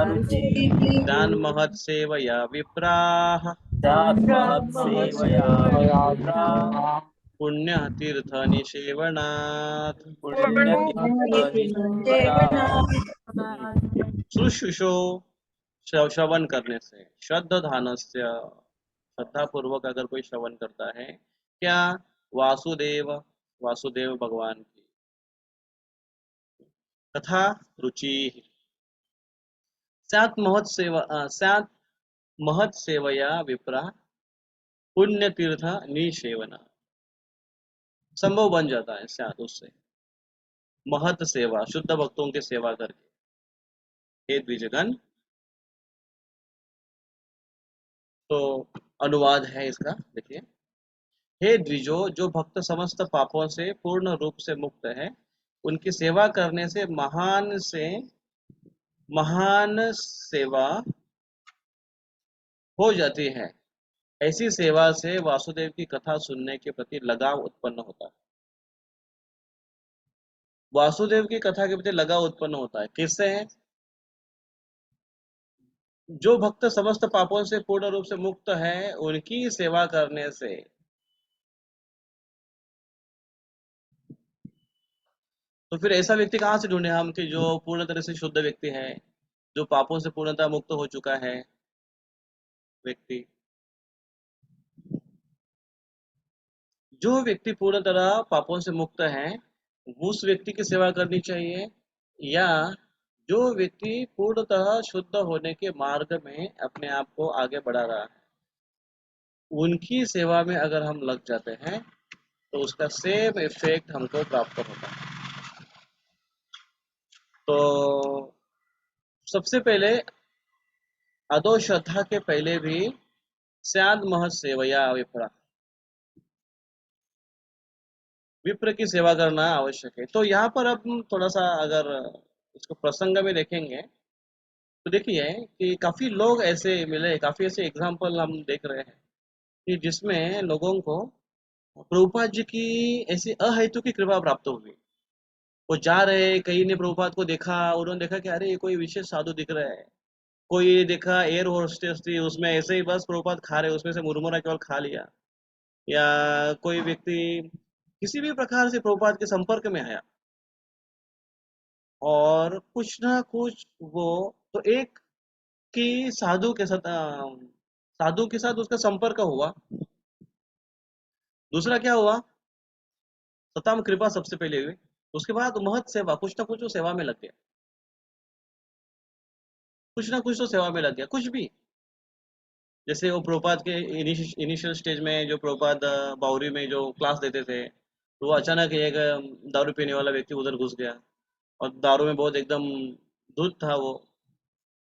रुचि ज्ञान महत सेवया विप्राह महत्सेवया पुण्य तीर्थ निषेवनात्। शुश्रूषो श्रवण करने से, श्रद्धानस्य श्रद्धा पूर्वक अगर कोई श्रवण करता है, क्या वासुदेव, वासुदेव भगवान की कथा रुचि स्यात् महत सेवया विप्रा पुण्य तीर्थ निषेवना, संभव बन जाता है स्यात् उससे महत सेवा, शुद्ध भक्तों की सेवा करके। हे द्विजगण, तो अनुवाद है इसका, देखिए। हे द्विजो, जो भक्त समस्त पापों से पूर्ण रूप से मुक्त है, उनकी सेवा करने से महान सेवा हो जाती है। ऐसी सेवा से वासुदेव की कथा सुनने के प्रति लगाव उत्पन्न होता है। वासुदेव की कथा के प्रति लगाव उत्पन्न होता है किससे है? जो भक्त समस्त पापों से पूर्ण रूप से मुक्त है, उनकी सेवा करने से। तो फिर ऐसा व्यक्ति कहाँ से ढूंढे हम कि जो पूर्ण तरह से शुद्ध व्यक्ति है, जो पापों से पूर्णतः मुक्त हो चुका है व्यक्ति, जो व्यक्ति पूर्ण तरह पापों से मुक्त है, उस व्यक्ति की सेवा करनी चाहिए, या जो व्यक्ति पूर्णतः शुद्ध होने के मार्ग में अपने आप को आगे बढ़ा रहा है, उनकी सेवा में अगर हम लग जाते हैं तो उसका सेम इफेक्ट हमको प्राप्त होता है। तो सबसे पहले अधो श्रद्धा के पहले भी स्याद महत सेवया विप्रा, विप्र की सेवा करना आवश्यक है। तो यहाँ पर अब हम थोड़ा सा अगर इसको प्रसंग में देखेंगे तो देखिए कि काफी लोग ऐसे मिले, काफी ऐसे एग्जाम्पल हम देख रहे हैं कि जिसमें लोगों को प्रभुपाद जी की ऐसी अहेतु की कृपा प्राप्त हुई। वो जा रहे, कहीं ने प्रभुपाद को देखा, उन्होंने देखा कि अरे ये कोई विशेष साधु दिख रहा है। कोई देखा एयर होस्टेस थी, उसमें ऐसे ही बस प्रभुपाद खा रहे, उसमें से मुरमुरा केवल खा लिया। या कोई व्यक्ति किसी भी प्रकार से प्रभुपाद के संपर्क में आया और कुछ ना कुछ वो, तो एक कि साधु के साथ उसका संपर्क हुआ। दूसरा क्या हुआ, सताम कृपा सबसे पहले हुई। उसके बाद महत सेवा, कुछ ना कुछ वो सेवा में लग गया, कुछ ना कुछ तो सेवा में लग गया, कुछ भी। जैसे वो प्रभुपाद के इनिशियल स्टेज में जो प्रभुपाद बावरी में जो क्लास देते थे, तो वो अचानक एक दारू पीने वाला व्यक्ति उधर घुस गया और दारू में बहुत एकदम धुत था वो।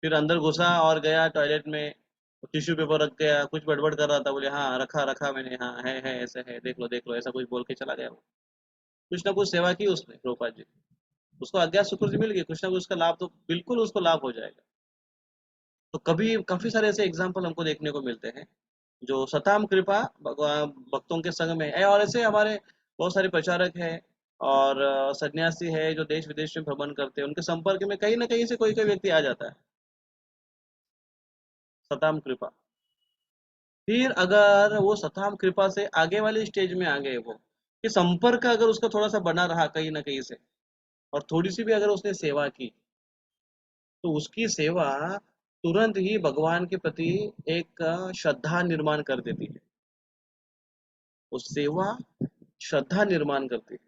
फिर अंदर घुसा और गया टॉयलेट में, टिश्यू पेपर रख गया, कुछ बड़बड़ कर रहा था, बोले हाँ रखा रखा मैंने, हाँ है ऐसे है, देख लो ऐसा कुछ बोल के चला गया वो। कुछ ना कुछ सेवा की उसने प्रभुपाद जी, उसको अज्ञात सुकृति मिल गई, कुछ ना कुछ उसका लाभ तो बिल्कुल उसको लाभ हो जाएगा। तो कभी काफी सारे ऐसे एग्जाम्पल हमको देखने को मिलते हैं जो सताम कृपा भगवान भक्तों के संग में है। और ऐसे हमारे बहुत सारे प्रचारक हैं और सन्यासी है जो देश विदेश में भ्रमण करते हैं, उनके संपर्क में कहीं ना कहीं से कोई कोई व्यक्ति आ जाता है, सताम कृपा। फिर अगर वो सताम कृपा से आगे वाली स्टेज में आ गए वो, कि संपर्क अगर उसका थोड़ा सा बना रहा कहीं ना कहीं से, और थोड़ी सी भी अगर उसने सेवा की, तो उसकी सेवा तुरंत ही भगवान के प्रति एक श्रद्धा निर्माण कर देती है। वो सेवा श्रद्धा निर्माण करती है।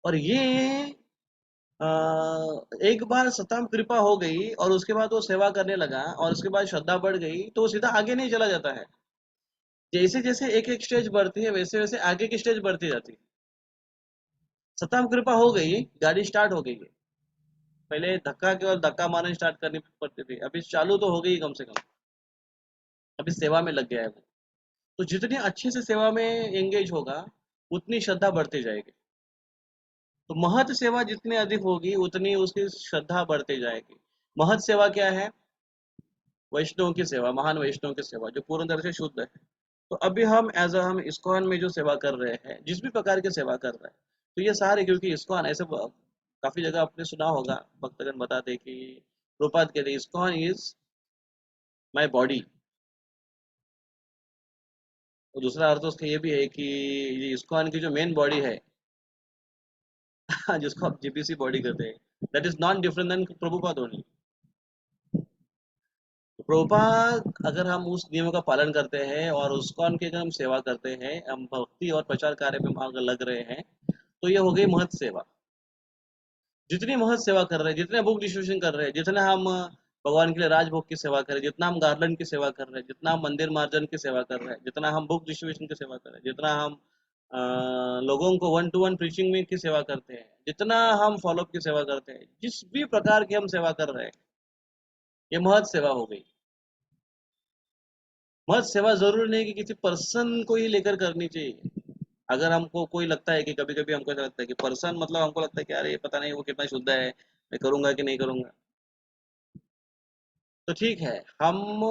और ये अ, एक बार सताम कृपा हो गई और उसके बाद वो सेवा करने लगा और उसके बाद श्रद्धा बढ़ गई, तो वो सीधा आगे नहीं चला जाता है। जैसे जैसे एक एक स्टेज बढ़ती है वैसे वैसे आगे की स्टेज बढ़ती जाती है। सताम कृपा हो गई, गाड़ी स्टार्ट हो गई है। पहले धक्का केवल धक्का मारना स्टार्ट करनी पड़ती थी, अभी चालू तो हो गई कम से कम, अभी सेवा में लग गया है वो। तो जितनी अच्छे से सेवा में एंगेज होगा, उतनी श्रद्धा बढ़ती जाएगी। तो महत सेवा जितनी अधिक होगी उतनी उसकी श्रद्धा बढ़ती जाएगी। महत सेवा क्या है, वैष्णव की सेवा, महान वैष्णव की सेवा जो पूर्ण तरह से शुद्ध है। तो अभी हम इस्कॉन में जो सेवा कर रहे हैं, जिस भी प्रकार की सेवा कर रहे हैं, तो ये सारे, क्योंकि इस्कॉन ऐसे काफी जगह आपने सुना होगा, भक्तगण बताते कि प्रभुपाद कहते इस्कॉन इज माय बॉडी। और दूसरा अर्थ उसका ये भी है कि ये इस्कॉन की जो मेन बॉडी है जिसको आप जीपीसी बॉडी कहते हैं, that is non different than Prabhupada only. Prabhupada, अगर हम उस नियमों का पालन करते हैं और उसकॉन की अगर हम सेवा करते हैं, हम भक्ति और प्रचार कार्य में हम अगर लग रहे हैं, तो ये हो गई महत सेवा। जितनी महत सेवा कर रहे हैं, जितने बुक डिस्ट्रीब्यूशन कर रहे हैं, जितना हम भगवान के लिए राजभोग की सेवा कर रहे हैं, जितना हम गार्डन की सेवा कर रहे हैं, जितना हम मंदिर मार्जन की सेवा कर रहे हैं, जितना हम बुक डिस्ट्रीब्यूशन की सेवा कर रहे हैं, जितना हम लोगों को वन टू वन प्रीचिंग में की सेवा करते हैं, जितना हम फॉलोअप की सेवा करते हैं, जिस भी प्रकार की हम सेवा कर रहे हैं, ये महत सेवा हो गई। महत सेवा जरूरी नहीं कि किसी पर्सन को ही लेकर करनी चाहिए। अगर हमको कोई लगता है कि कभी कभी हमको ऐसा लगता है कि पर्सन, मतलब हमको लगता है कि यार ये पता नहीं वो कितना शुद्ध है, मैं करूंगा कि नहीं करूंगा, तो ठीक है, हम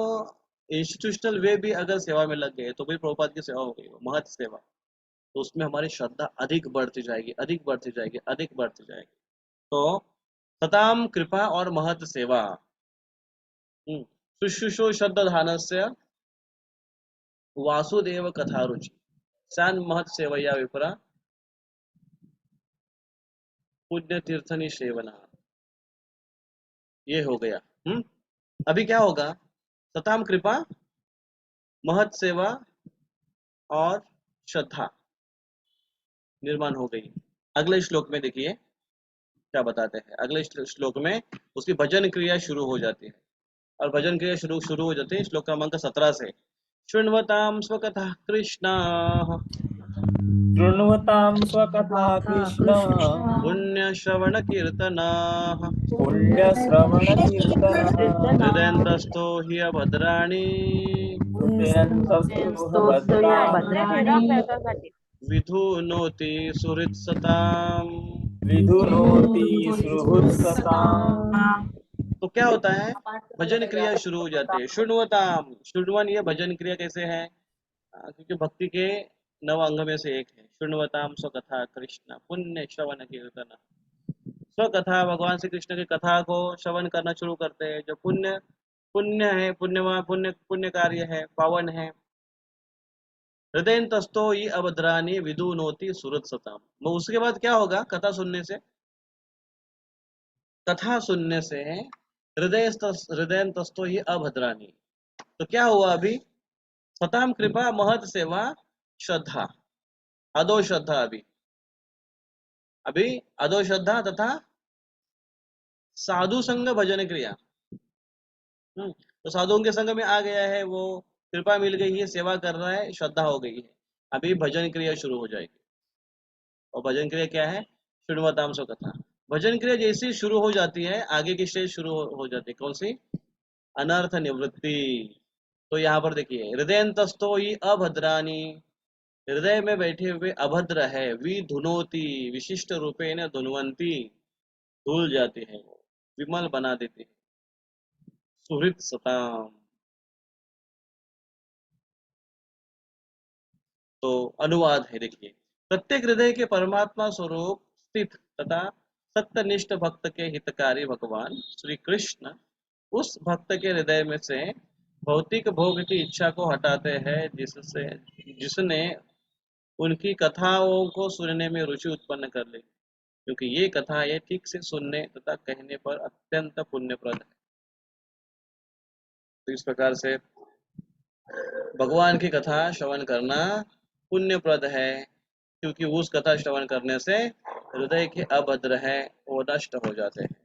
इंस्टीट्यूशनल वे भी अगर सेवा में लग गए तो भाई प्रभुपाद की सेवा हो गई, वो महत सेवा। तो उसमें हमारी श्रद्धा अधिक बढ़ती जाएगी, अधिक बढ़ती जाएगी, अधिक बढ़ती जाएगी। तो सताम कृपा और महत सेवा, शुश्रूषो श्रद्धानस्य वासुदेव कथा रुचि, सान महत सेवया विप्रा पुण्य तीर्थनि सेवना। ये हो गया। अभी क्या होगा? सताम कृपा, महत सेवा और श्रद्धा निर्माण हो गई। अगले श्लोक में देखिए क्या बताते हैं। अगले श्लोक में उसकी भजन क्रिया शुरू हो जाती है, और भजन क्रिया शुरू शुरू हो जाती है श्लोक क्रमांक 17 से। शृण्वतां स्वकथा कृष्ण शृण्वतां स्वकथा कृष्ण पुण्य श्रवण कीर्तना पुण्यश्रवणकीर्तनः हृदयन्तस्थो हि अभद्राणि हृदयन्तस्तु भद्राणि विधुनोति सुहृत्सताम्। विधुनोति सुहृत्सताम्। तो क्या होता है? भजन क्रिया शुरू हो जाती है। शृण्वताम, शृण्वन ये भजन क्रिया कैसे है? क्योंकि भक्ति के 9 अंग में से एक है। शृण्वताम स्वकथा कृष्ण पुण्य श्रवण कीर्तन। स्वकथा, भगवान श्री कृष्ण की कथा को श्रवण करना शुरू करते हैं। जो पुण्य पुण्य है, पुण्यवान पुण्य पुण्य कार्य है, पावन है। हृदय तस्तो ही अभद्रानी विदुनोति सुरत सताम। उसके बाद क्या होगा? कथा सुनने से, कथा सुनने से हृदय तस्तो ही अभद्रानी। तो क्या हुआ अभी? सताम कृपा, महत सेवा, श्रद्धा, अदो श्रद्धा। अभी अभी अदो श्रद्धा तथा साधु संग भजन क्रिया। तो साधुओं के संग में आ गया है वो, कृपा मिल गई है, सेवा कर रहा है, श्रद्धा हो गई है। अभी भजन क्रिया शुरू हो जाएगी। और भजन क्रिया क्या है? शृण्वताम सो कथा। भजन क्रिया जैसी शुरू हो जाती है, आगे की स्टेज शुरू हो जाती है। कौन सी? अनर्थ निवृत्ति। तो यहाँ पर देखिए, हृदयंतस्थो ही अभद्रानी, हृदय में बैठे हुए अभद्र है। वि धुनोती, विशिष्ट रूपे न धुनवंती, धुल जाती है वो, विमल बना देती है। सुहृत सताम। तो अनुवाद है देखिए। प्रत्येक हृदय के परमात्मा स्वरूप स्थित तथा सत्यनिष्ठ भक्त के हितकारी भगवान श्री कृष्ण उस भक्त के हृदय में से भौतिक भोग की इच्छा को हटाते हैं, जिससे जिसने उनकी कथाओं को सुनने में रुचि उत्पन्न कर ली, क्योंकि ये कथा ये ठीक से सुनने तथा कहने पर अत्यंत पुण्यप्रद है। तो इस प्रकार से भगवान की कथा श्रवण करना पुण्यप्रद है, क्योंकि उस कथा श्रवण करने से हृदय के अभद्र है वो नष्ट हो जाते हैं।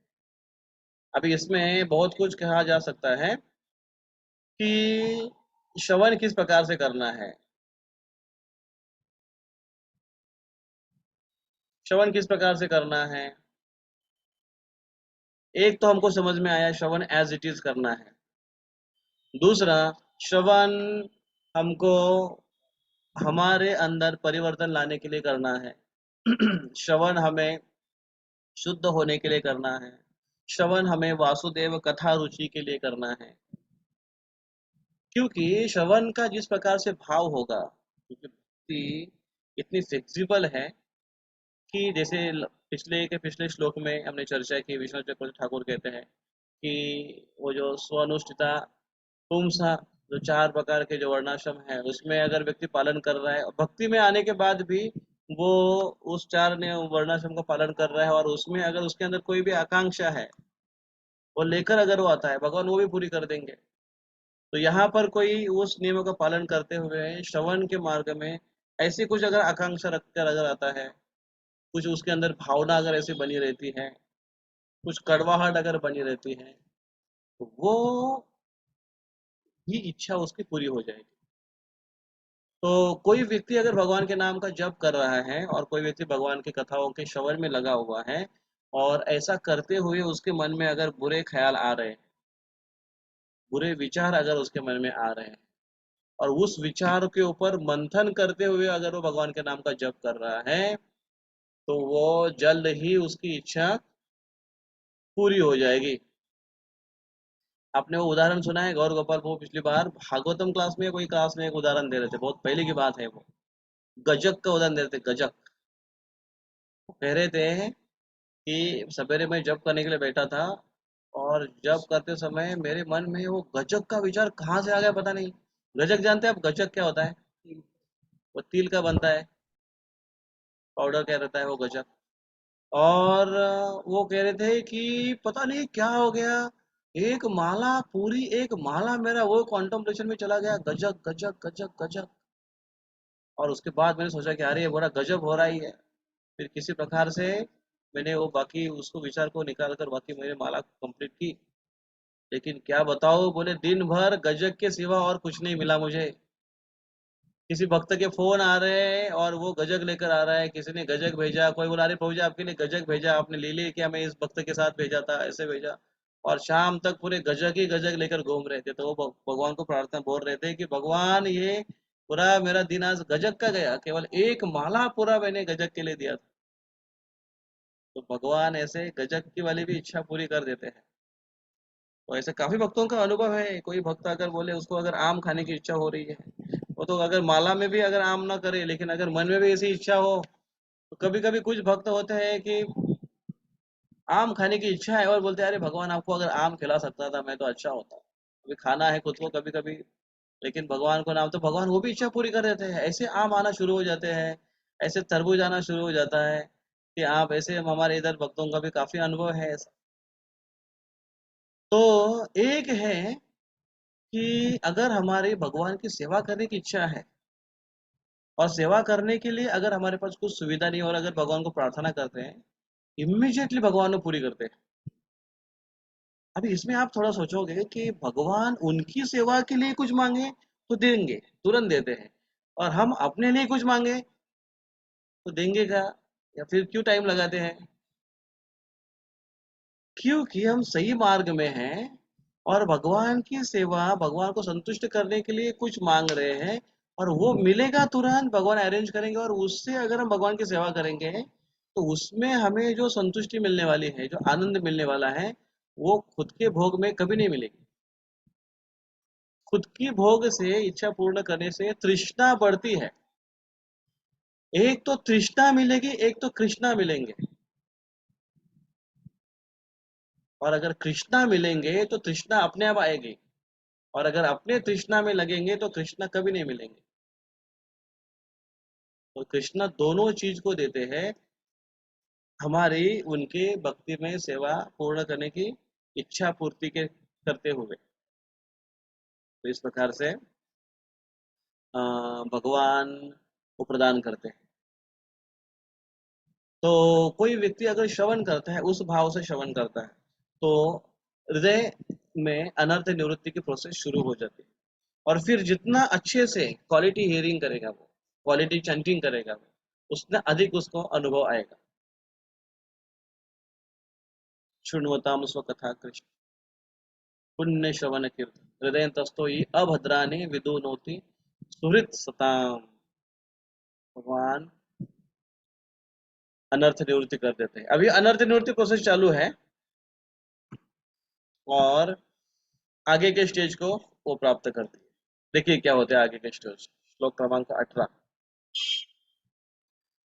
अभी इसमें बहुत कुछ कहा जा सकता है कि श्रवण किस प्रकार से करना है। श्रवण किस प्रकार से करना है? एक तो हमको समझ में आया, श्रवण एज इट इज करना है। दूसरा, श्रवण हमको हमारे अंदर परिवर्तन लाने के लिए करना है। श्रवण हमें शुद्ध होने के लिए करना है। श्रवण हमें वासुदेव कथा रुचि के लिए करना है। क्योंकि श्रवण का जिस प्रकार से भाव होगा, क्योंकि भक्ति इतनी फ्लेक्सिबल है कि जैसे पिछले श्लोक में हमने चर्चा की, विष्णु चक्रवर्ती ठाकुर कहते हैं कि वो जो स्वनुष्ठिता पुंसा, जो 4 प्रकार के जो वर्णाश्रम है, उसमें अगर व्यक्ति पालन कर रहा है, भक्ति में आने के बाद भी वो उस 4 ने वर्णाश्रम का पालन कर रहा है, और उसमें अगर उसके अंदर कोई भी आकांक्षा है वो लेकर अगर वो आता है, भगवान वो भी पूरी कर देंगे। तो यहाँ पर कोई उस नियमों का पालन करते हुए श्रवण के मार्ग में ऐसी कुछ अगर आकांक्षा रखकर अगर आता है, कुछ उसके अंदर भावना अगर ऐसी बनी रहती है, कुछ कड़वाहट अगर बनी रहती है, तो वो ही इच्छा उसकी पूरी हो जाएगी। तो कोई व्यक्ति अगर भगवान के नाम का जप कर रहा है, और कोई व्यक्ति भगवान की कथाओं के श्रवण में लगा हुआ है, और ऐसा करते हुए उसके मन में अगर बुरे ख्याल आ रहे हैं, बुरे विचार अगर उसके मन में आ रहे हैं, और उस विचार के ऊपर मंथन करते हुए अगर वो भगवान के नाम का जप कर रहा है, तो वो जल्द ही उसकी इच्छा पूरी हो जाएगी। आपने वो उदाहरण सुना है गौर गोपाल, वो पिछली बार भागवतम क्लास में कोई क्लास में एक उदाहरण दे रहे थे, बहुत पहले की बात है वो। गजक का उदाहरण दे रहे थे, गजक। कह रहे थे कि सवेरे में जप करने के लिए बैठा था, और जप करते समय मेरे मन में वो गजक का विचार कहाँ से आ गया पता नहीं। गजक जानते हैं आप? गजक क्या होता है? वो तिल का बनता है, पाउडर क्या रहता है वो गजक। और वो कह रहे थे कि पता नहीं क्या हो गया, एक माला मेरा वो कॉन्टेम्पलेशन में चला गया, गजक गजक गजक गजक। और उसके बाद मैंने सोचा कि अरे ये बड़ा गजब हो रहा ही है। फिर किसी प्रकार से मैंने वो बाकी उसको विचार को निकाल कर बाकी मैंने माला कंप्लीट की। लेकिन क्या बताओ, बोले दिन भर गजक के सिवा और कुछ नहीं मिला मुझे। किसी भक्त के फोन आ रहे हैं और वो गजक लेकर आ रहा है, किसी ने गजक भेजा, कोई बोला अरे प्रभु जी आपके लिए गजक भेजा, आपने ले लिया क्या, मैं इस भक्त के साथ भेजा था, ऐसे भेजा। और शाम तक पूरे गजक ही गजक लेकर घूम रहे थे। तो वो भगवान को प्रार्थना बोल रहे थे कि भगवान ये पूरा मेरा दिन आज गजक का गया, केवल एक माला पूरा मैंने गजक के लिए दिया था। तो भगवान ऐसे गजक की वाली भी इच्छा पूरी कर देते हैं। तो ऐसे काफी भक्तों का अनुभव है। कोई भक्त अगर बोले उसको अगर आम खाने की इच्छा हो रही है, वो तो अगर माला में भी अगर आम ना करे, लेकिन अगर मन में भी ऐसी इच्छा हो, तो कभी कभी कुछ भक्त होते हैं कि आम खाने की इच्छा है और बोलते हैं अरे भगवान आपको अगर आम खिला सकता था मैं तो अच्छा होता। अभी खाना है खुद को कभी कभी, लेकिन भगवान को नाम, तो भगवान वो भी इच्छा पूरी कर देते हैं। ऐसे आम आना शुरू हो जाते हैं, ऐसे तरबूज आना शुरू हो जाता है कि आप ऐसे, हमारे इधर भक्तों का भी काफी अनुभव है ऐसा। तो एक है कि अगर हमारे भगवान की सेवा करने की इच्छा है, और सेवा करने के लिए अगर हमारे पास कुछ सुविधा नहीं, और अगर भगवान को प्रार्थना करते हैं, इमीडिएटली भगवान वो पूरी करते हैं। अभी इसमें आप थोड़ा सोचोगे कि भगवान उनकी सेवा के लिए कुछ मांगे तो देंगे, तुरंत देते हैं, और हम अपने लिए कुछ मांगे तो देंगे क्या, या फिर क्यों टाइम लगाते हैं? क्योंकि हम सही मार्ग में हैं और भगवान की सेवा, भगवान को संतुष्ट करने के लिए कुछ मांग रहे हैं, और वो मिलेगा तुरंत, भगवान अरेंज करेंगे, और उससे अगर हम भगवान की सेवा करेंगे तो उसमें हमें जो संतुष्टि मिलने वाली है, जो आनंद मिलने वाला है, वो खुद के भोग में कभी नहीं मिलेगी। खुद की भोग से इच्छा पूर्ण करने से तृष्णा बढ़ती है। एक तो तृष्णा मिलेगी, एक तो कृष्णा मिलेंगे। और अगर कृष्णा मिलेंगे तो तृष्णा अपने आप आएगी, और अगर अपने तृष्णा में लगेंगे तो कृष्णा कभी नहीं मिलेंगे। तो कृष्णा दोनों चीज को देते हैं, हमारी उनके भक्ति में सेवा पूर्ण करने की इच्छा पूर्ति के करते हुए। तो इस प्रकार से भगवान को प्रदान करते हैं। तो कोई व्यक्ति अगर श्रवण करता है, उस भाव से श्रवण करता है, तो हृदय में अनर्थ निवृत्ति की प्रोसेस शुरू हो जाती है। और फिर जितना अच्छे से क्वालिटी हियरिंग करेगा वो, क्वालिटी चैंटिंग करेगा वो, उतना अधिक उसको अनुभव आएगा। शृण्वताम स्वकथा कृष्ण पुण्य श्रवण कीर्तन हृदय तस्तो ही अभद्राने विदुनोति सुहृत सताम। भगवान अनर्थ निवृत्ति कर देते हैं। अभी अनर्थ निवृत्ति प्रोसेस चालू है, और आगे के स्टेज को वो प्राप्त करती है। देखिए क्या होते हैं आगे के स्टेज। श्लोक क्रमांक 18।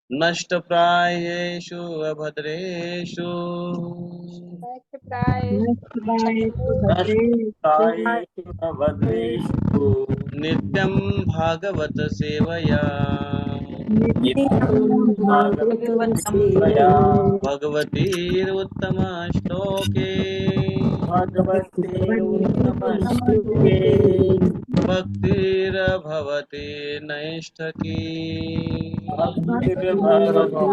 नष्ट प्रायेषु अभद्रेषु नष्टायेषु न भद्रेषु नित्यं भागवत सेवया नित्यं भागवतसेवया भगवतीरुत्तम श्लोके भगवते उत्तमश्लोके भक्तिर्भवति नैष्ठकी। भक्तिर्भवति।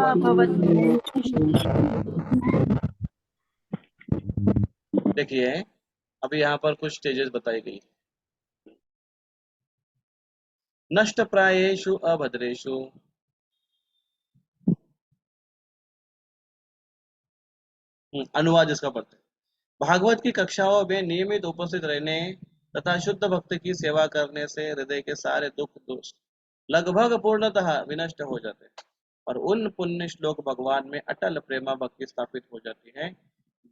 देखिए अभी यहाँ पर कुछ स्टेजेस बताई गई। नष्ट प्रायेषु अभद्रेषु, अनुवाद इसका पढ़ते हैं। भागवत की कक्षाओं में नियमित उपस्थित रहने तथा शुद्ध भक्त की सेवा करने से हृदय के सारे दुख दोष लगभग पूर्णतः विनष्ट हो जाते हैं, और उन पुण्य श्लोक भगवान में अटल प्रेमा भक्ति स्थापित हो जाती है,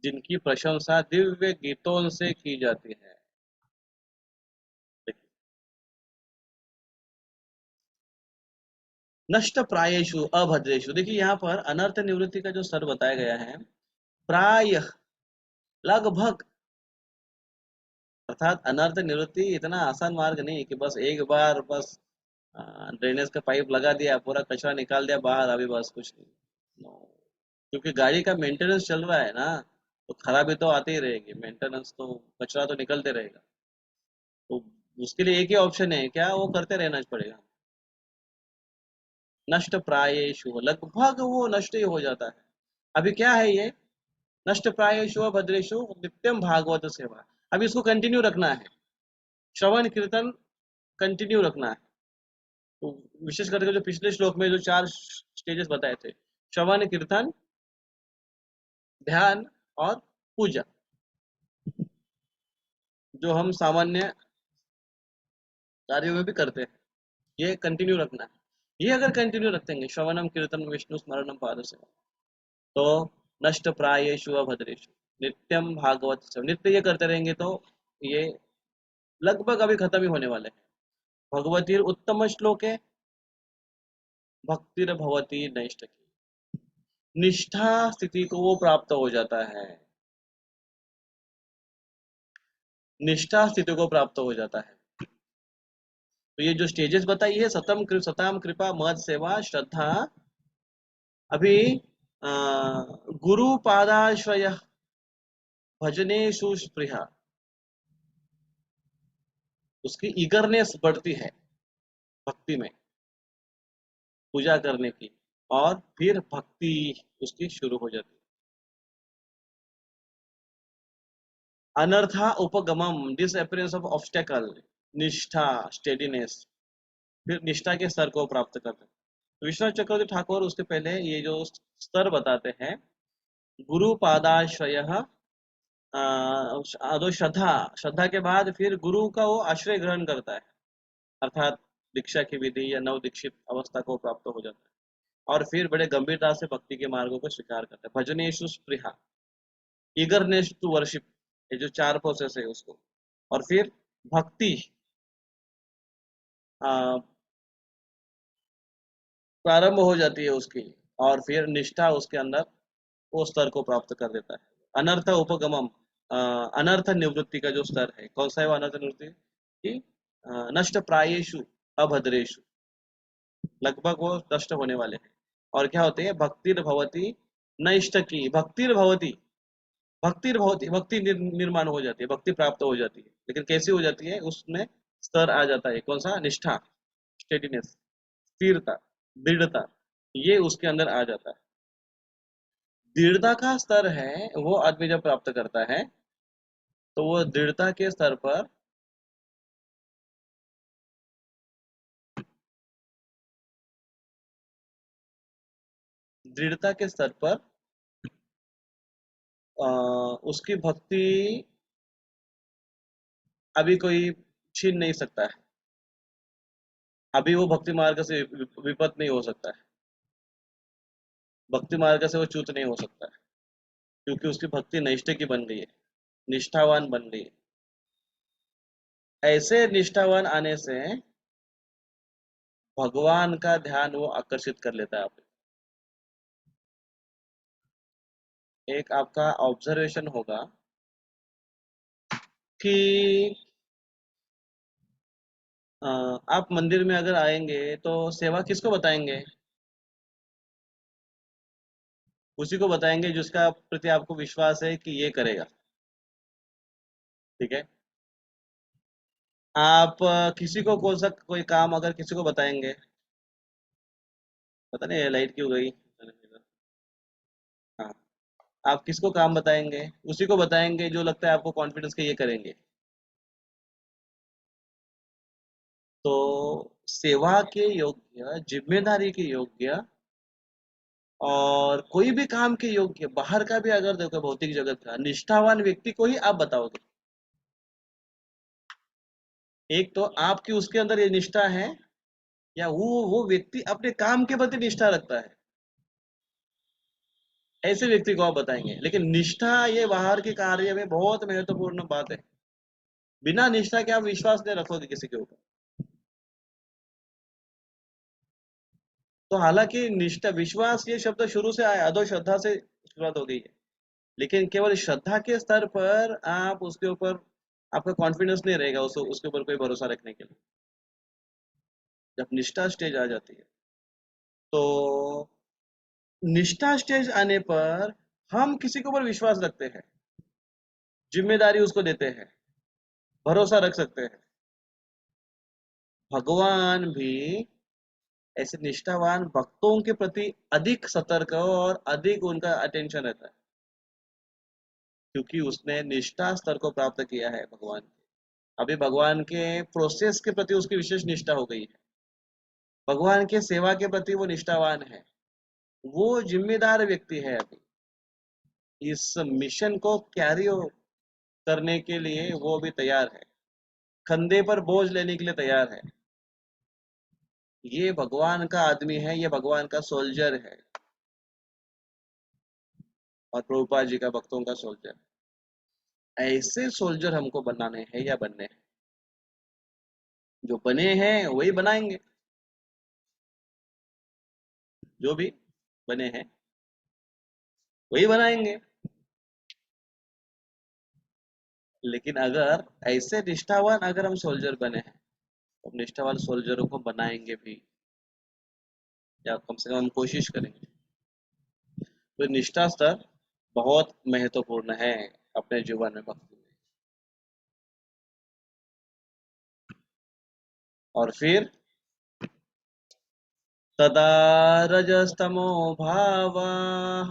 जिनकी प्रशंसा दिव्य गीतों से की जाती है। नष्ट प्रायेषु अभद्रेषु, देखिए यहाँ पर अनर्थ निवृत्ति का जो स्तर बताया गया है, प्राय, लगभग, अर्थात अनर्थ निवृत्ति इतना आसान मार्ग नहीं कि बस एक बार बस ड्रेनेज का पाइप लगा दिया, पूरा कचरा निकाल दिया बाहर, अभी बस कुछ नहीं। No. क्योंकि गाड़ी का मेंटेनेंस चल रहा है ना, तो खराबी तो आती ही रहेगी, मेंटेनेंस तो, कचरा तो निकलते रहेगा। तो उसके लिए एक ही ऑप्शन है क्या, वो करते रहना पड़ेगा। नष्ट प्रायेषु, लगभग वो नष्ट ही हो जाता है। अभी क्या है ये, नष्ट प्रायेषु भद्रेषु नित्यम भागवत सेवा। अभी इसको कंटिन्यू रखना है, श्रवण कीर्तन कंटिन्यू रखना है। तो विशेष करके जो पिछले श्लोक में जो 4 स्टेजेस बताए थे, श्रवण कीर्तन, ध्यान और पूजा, जो हम सामान्य कार्यों में भी करते हैं, ये कंटिन्यू रखना है। ये अगर कंटिन्यू रखेंगे, श्रवणम कीर्तन विष्णु स्मरणम पाद सेवा, तो नष्ट प्रायेषु अभद्रेषु नित्यम भागवत सेवा, नित्य ये करते रहेंगे तो ये लगभग अभी खत्म ही होने वाले हैं। भगवतीर उत्तम श्लोके भक्तिर भवती नैष्ठकी, निष्ठा स्थिति को वो प्राप्त हो जाता है, निष्ठा स्थिति को प्राप्त हो जाता है। तो ये जो स्टेजेस बताई है, सताम कृपा मद सेवा श्रद्धा, अभी गुरु पादाश्रय भजनेषु स्पृहा, उसकी ईगरनेस बढ़ती है भक्ति में, पूजा करने की, और फिर भक्ति उसकी शुरू हो जाती है। अनर्था उपगमम, डिसअपियरेंस ऑफ ऑब्स्टेकल, निष्ठा स्टेडीनेस, फिर निष्ठा के स्तर को प्राप्त करते हैं। विश्वनाथ चक्रवर्ती ठाकुर उसके पहले ये जो स्तर बताते हैं, गुरु पादाश्रय, दो श्रद्धा, श्रद्धा के बाद फिर गुरु का वो आश्रय ग्रहण करता है, अर्थात दीक्षा की विधि या नव दीक्षित अवस्था को प्राप्त हो जाता है, और फिर बड़े गंभीरता से भक्ति के मार्गों को स्वीकार करता है। भजनेशु स्पृहा, ईगरनेस टू वर्शिप, ये जो 4 प्रोसेस है उसको, और फिर भक्ति अ, प्रारंभ हो जाती है उसकी, और फिर निष्ठा उसके अंदर वो स्तर को प्राप्त कर देता है। अनर्थ उपगमम, अनर्थ निवृत्ति का जो स्तर है, कौन सा है वो अनर्थ निवृत्ति कि नष्ट प्रायेषु अभद्रेषु, लगभग वो नष्ट होने वाले हैं। और क्या होते हैं, भक्तिर भवती नष्ट की, भक्तिर भवती, भक्तिर भवती, भक्ति निर्माण हो जाती है, भक्ति प्राप्त हो जाती है, लेकिन कैसी हो जाती है, उसमें स्तर आ जाता है, कौन सा, निष्ठा, स्टेडीनेस, स्थिरता, दृढ़ता, ये उसके अंदर आ जाता है। दृढ़ता का स्तर है वो आदमी जब प्राप्त करता है, तो वो दृढ़ता के स्तर पर दृढ़ता के स्तर पर उसकी भक्ति अभी कोई छीन नहीं सकता है, अभी वो भक्ति मार्ग से विपत नहीं हो सकता है, भक्ति मार्ग से वो च्युत नहीं हो सकता है, क्योंकि उसकी भक्ति निष्ठा की बन गई है, निष्ठावान बन गई है। ऐसे निष्ठावान आने से भगवान का ध्यान वो आकर्षित कर लेता है आप। एक आपका ऑब्जर्वेशन होगा कि आप मंदिर में अगर आएंगे तो सेवा किसको बताएंगे, उसी को बताएंगे जिसका प्रति आपको विश्वास है कि ये करेगा, ठीक है। आप किसी को कौन सा कोई काम अगर किसी को बताएंगे, पता नहीं लाइट क्यों गई, हाँ, आप किसको काम बताएंगे, उसी को बताएंगे जो लगता है आपको कॉन्फिडेंस के ये करेंगे। तो सेवा के योग्य, जिम्मेदारी के योग्य, और कोई भी काम के योग्य बाहर का भी अगर देखो, भौतिक जगत का निष्ठावान व्यक्ति को ही आप बताओगे। एक तो आपकी उसके अंदर ये निष्ठा है, या वो व्यक्ति अपने काम के प्रति निष्ठा रखता है, ऐसे व्यक्ति को आप बताएंगे। लेकिन निष्ठा ये बाहर के कार्य में बहुत महत्वपूर्ण बात है, बिना निष्ठा के आप विश्वास नहीं रखोगे किसी के ऊपर। तो हालांकि निष्ठा, विश्वास ये शब्द शुरू से आया, अधो श्रद्धा से शुरुआत हो गई है, लेकिन केवल श्रद्धा के स्तर पर आप उसके ऊपर, आपका कॉन्फिडेंस नहीं रहेगा उसके ऊपर कोई भरोसा रखने के लिए। जब निष्ठा स्टेज आ जाती है, तो निष्ठा स्टेज आने पर हम किसी के ऊपर विश्वास रखते हैं, जिम्मेदारी उसको देते हैं, भरोसा रख सकते हैं। भगवान भी ऐसे निष्ठावान भक्तों के प्रति अधिक सतर्क और अधिक उनका अटेंशन रहता है, क्योंकि उसने निष्ठा स्तर को प्राप्त किया है भगवान के। अभी भगवान के प्रोसेस के प्रति उसकी विशेष निष्ठा हो गई है, भगवान के सेवा के प्रति वो निष्ठावान है, वो जिम्मेदार व्यक्ति है। अभी इस मिशन को कैरी करने के लिए वो भी तैयार है, कंधे पर बोझ लेने के लिए तैयार है। ये भगवान का आदमी है, ये भगवान का सोल्जर है, और प्रभुपाद जी का भक्तों का सोल्जर। ऐसे सोल्जर हमको बनाने हैं या बनने हैं? जो बने हैं वही बनाएंगे, जो भी बने हैं वही बनाएंगे। लेकिन अगर ऐसे निष्ठावान अगर हम सोल्जर बने हैं, तो निष्ठावान सोल्जरों को बनाएंगे भी, या कम से कम हम कोशिश करेंगे। तो निष्ठा स्तर बहुत महत्वपूर्ण है अपने जीवन में, भक्ति में। और फिर तदा रजस्तमो भावाः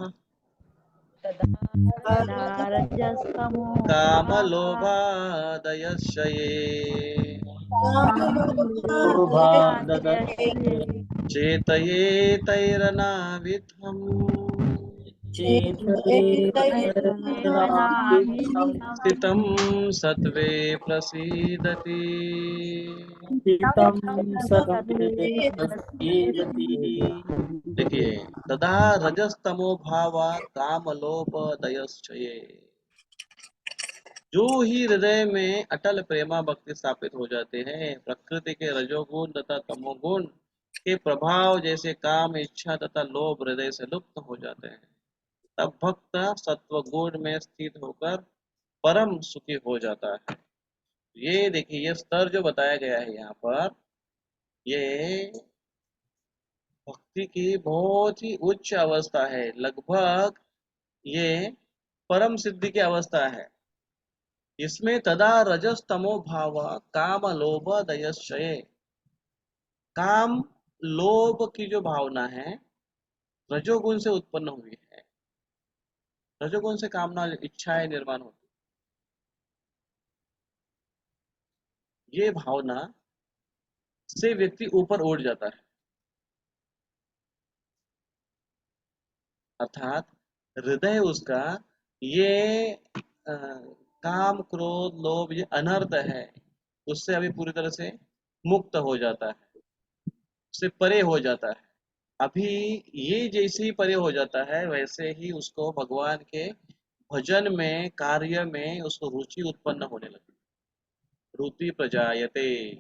रजस्तमो कामलोभादयश्च ये चेतयेतैरनाविद्धम् स्थितं सत्त्वे प्रसीदति। देखिए, तदा रजस्तमो भावा काम लोभ दयश्च ये। जो ही हृदय में अटल प्रेमा भक्ति स्थापित हो जाते हैं, प्रकृति के रजोगुण तथा तमोगुण के प्रभाव जैसे काम, इच्छा तथा लोभ हृदय से लुप्त हो जाते हैं, तब भक्त सत्व गुण में स्थित होकर परम सुखी हो जाता है। ये देखिए, ये स्तर जो बताया गया है यहाँ पर, ये भक्ति की बहुत ही उच्च अवस्था है, लगभग ये परम सिद्धि की अवस्था है। इसमें तदा रजस तमो भाव काम लोभ दयश्चय, काम लोभ की जो भावना है रजोगुण से उत्पन्न हुई है। रजोगुण से कामना इच्छाएं निर्माण होती, ये भावना से व्यक्ति ऊपर उठ जाता है, अर्थात हृदय उसका ये काम क्रोध लोभ ये अनर्थ है, उससे अभी पूरी तरह से मुक्त हो जाता है, उससे परे हो जाता है। अभी ये जैसे ही परे हो जाता है, वैसे ही उसको भगवान के भजन में, कार्य में उसको रुचि उत्पन्न होने लगती है। रुचि प्रजायते,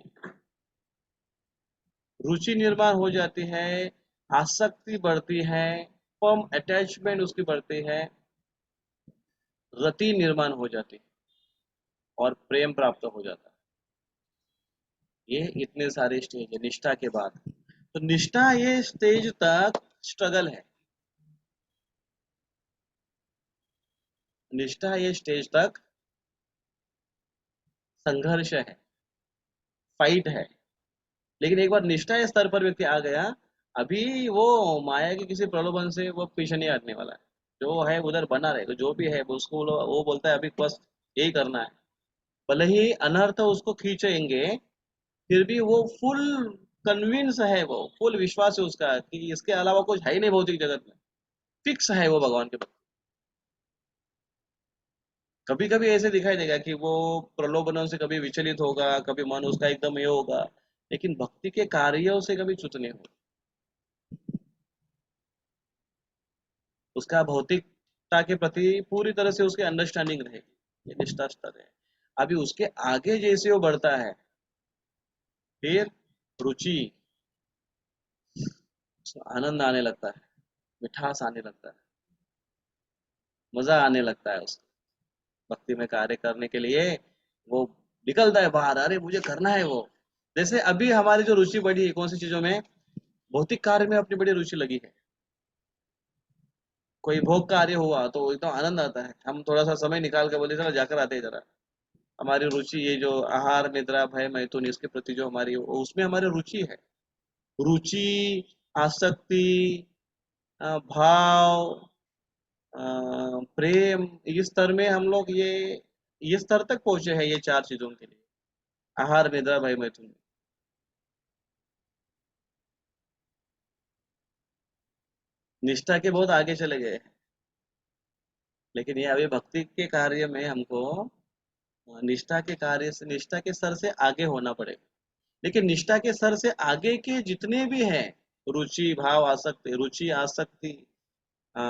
रुचि निर्माण हो जाती है, आसक्ति बढ़ती है, फर्म अटैचमेंट उसकी बढ़ती है, रति निर्माण हो जाती है, और प्रेम प्राप्त हो जाता है। ये इतने सारे स्टेज है निष्ठा के बाद। तो निष्ठा ये स्टेज तक स्ट्रगल है, निष्ठा ये स्टेज तक संघर्ष है, फाइट है। लेकिन एक बार निष्ठा के स्तर पर व्यक्ति आ गया, अभी वो माया के किसी प्रलोभन से वो पीछे नहीं हटने वाला है। जो है उधर बना रहेगा, जो भी है उसको वो बोलता है अभी बस यही करना है। भले ही अनर्थ उसको खींचेंगे, फिर भी वो फुल कन्विंस है, वो फुल विश्वास है उसका कि इसके अलावा कुछ है ही नहीं भौतिक जगत में, फिक्स है वो भगवान के प्रति। कभी कभी ऐसे दिखाई देगा कि वो प्रलोभनों से कभी विचलित होगा, कभी मन उसका एकदम ये होगा, लेकिन भक्ति के कार्यों से कभी च्युत नहीं होगा। उसका भौतिकता के प्रति पूरी तरह से उसकी अंडरस्टैंडिंग रहेगी, ये निष्ठा स्तर है। अभी उसके आगे जैसे वो बढ़ता है, फिर रुचि, आनंद आने लगता है, मिठास आने लगता है, मजा आने लगता है उसको भक्ति में कार्य करने के लिए। वो निकलता है बाहर, अरे मुझे करना है वो। जैसे अभी हमारी जो रुचि बढ़ी है कौन सी चीजों में, भौतिक कार्य में अपनी बड़ी रुचि लगी है। कोई भोग कार्य हुआ तो एकदम आनंद आता है, हम थोड़ा सा समय निकाल के बोले चलो जाकर आते हैं जरा। हमारी रुचि ये जो आहार निद्रा भय मैथुन इसके प्रति जो हमारी उसमें हमारी रुचि है, रुचि, आसक्ति, भाव, प्रेम, इस स्तर में हम लोग ये स्तर तक पहुंचे हैं ये चार चीजों के लिए, आहार निद्रा भय मैथुन। निष्ठा के बहुत आगे चले गए हैं, लेकिन ये अभी भक्ति के कार्य में हमको निष्ठा के कार्य से, निष्ठा के स्तर से आगे होना पड़ेगा। लेकिन निष्ठा के स्तर से आगे के जितने भी हैं, रुचि भाव आसक्ति, रुचि आसक्ति, अ,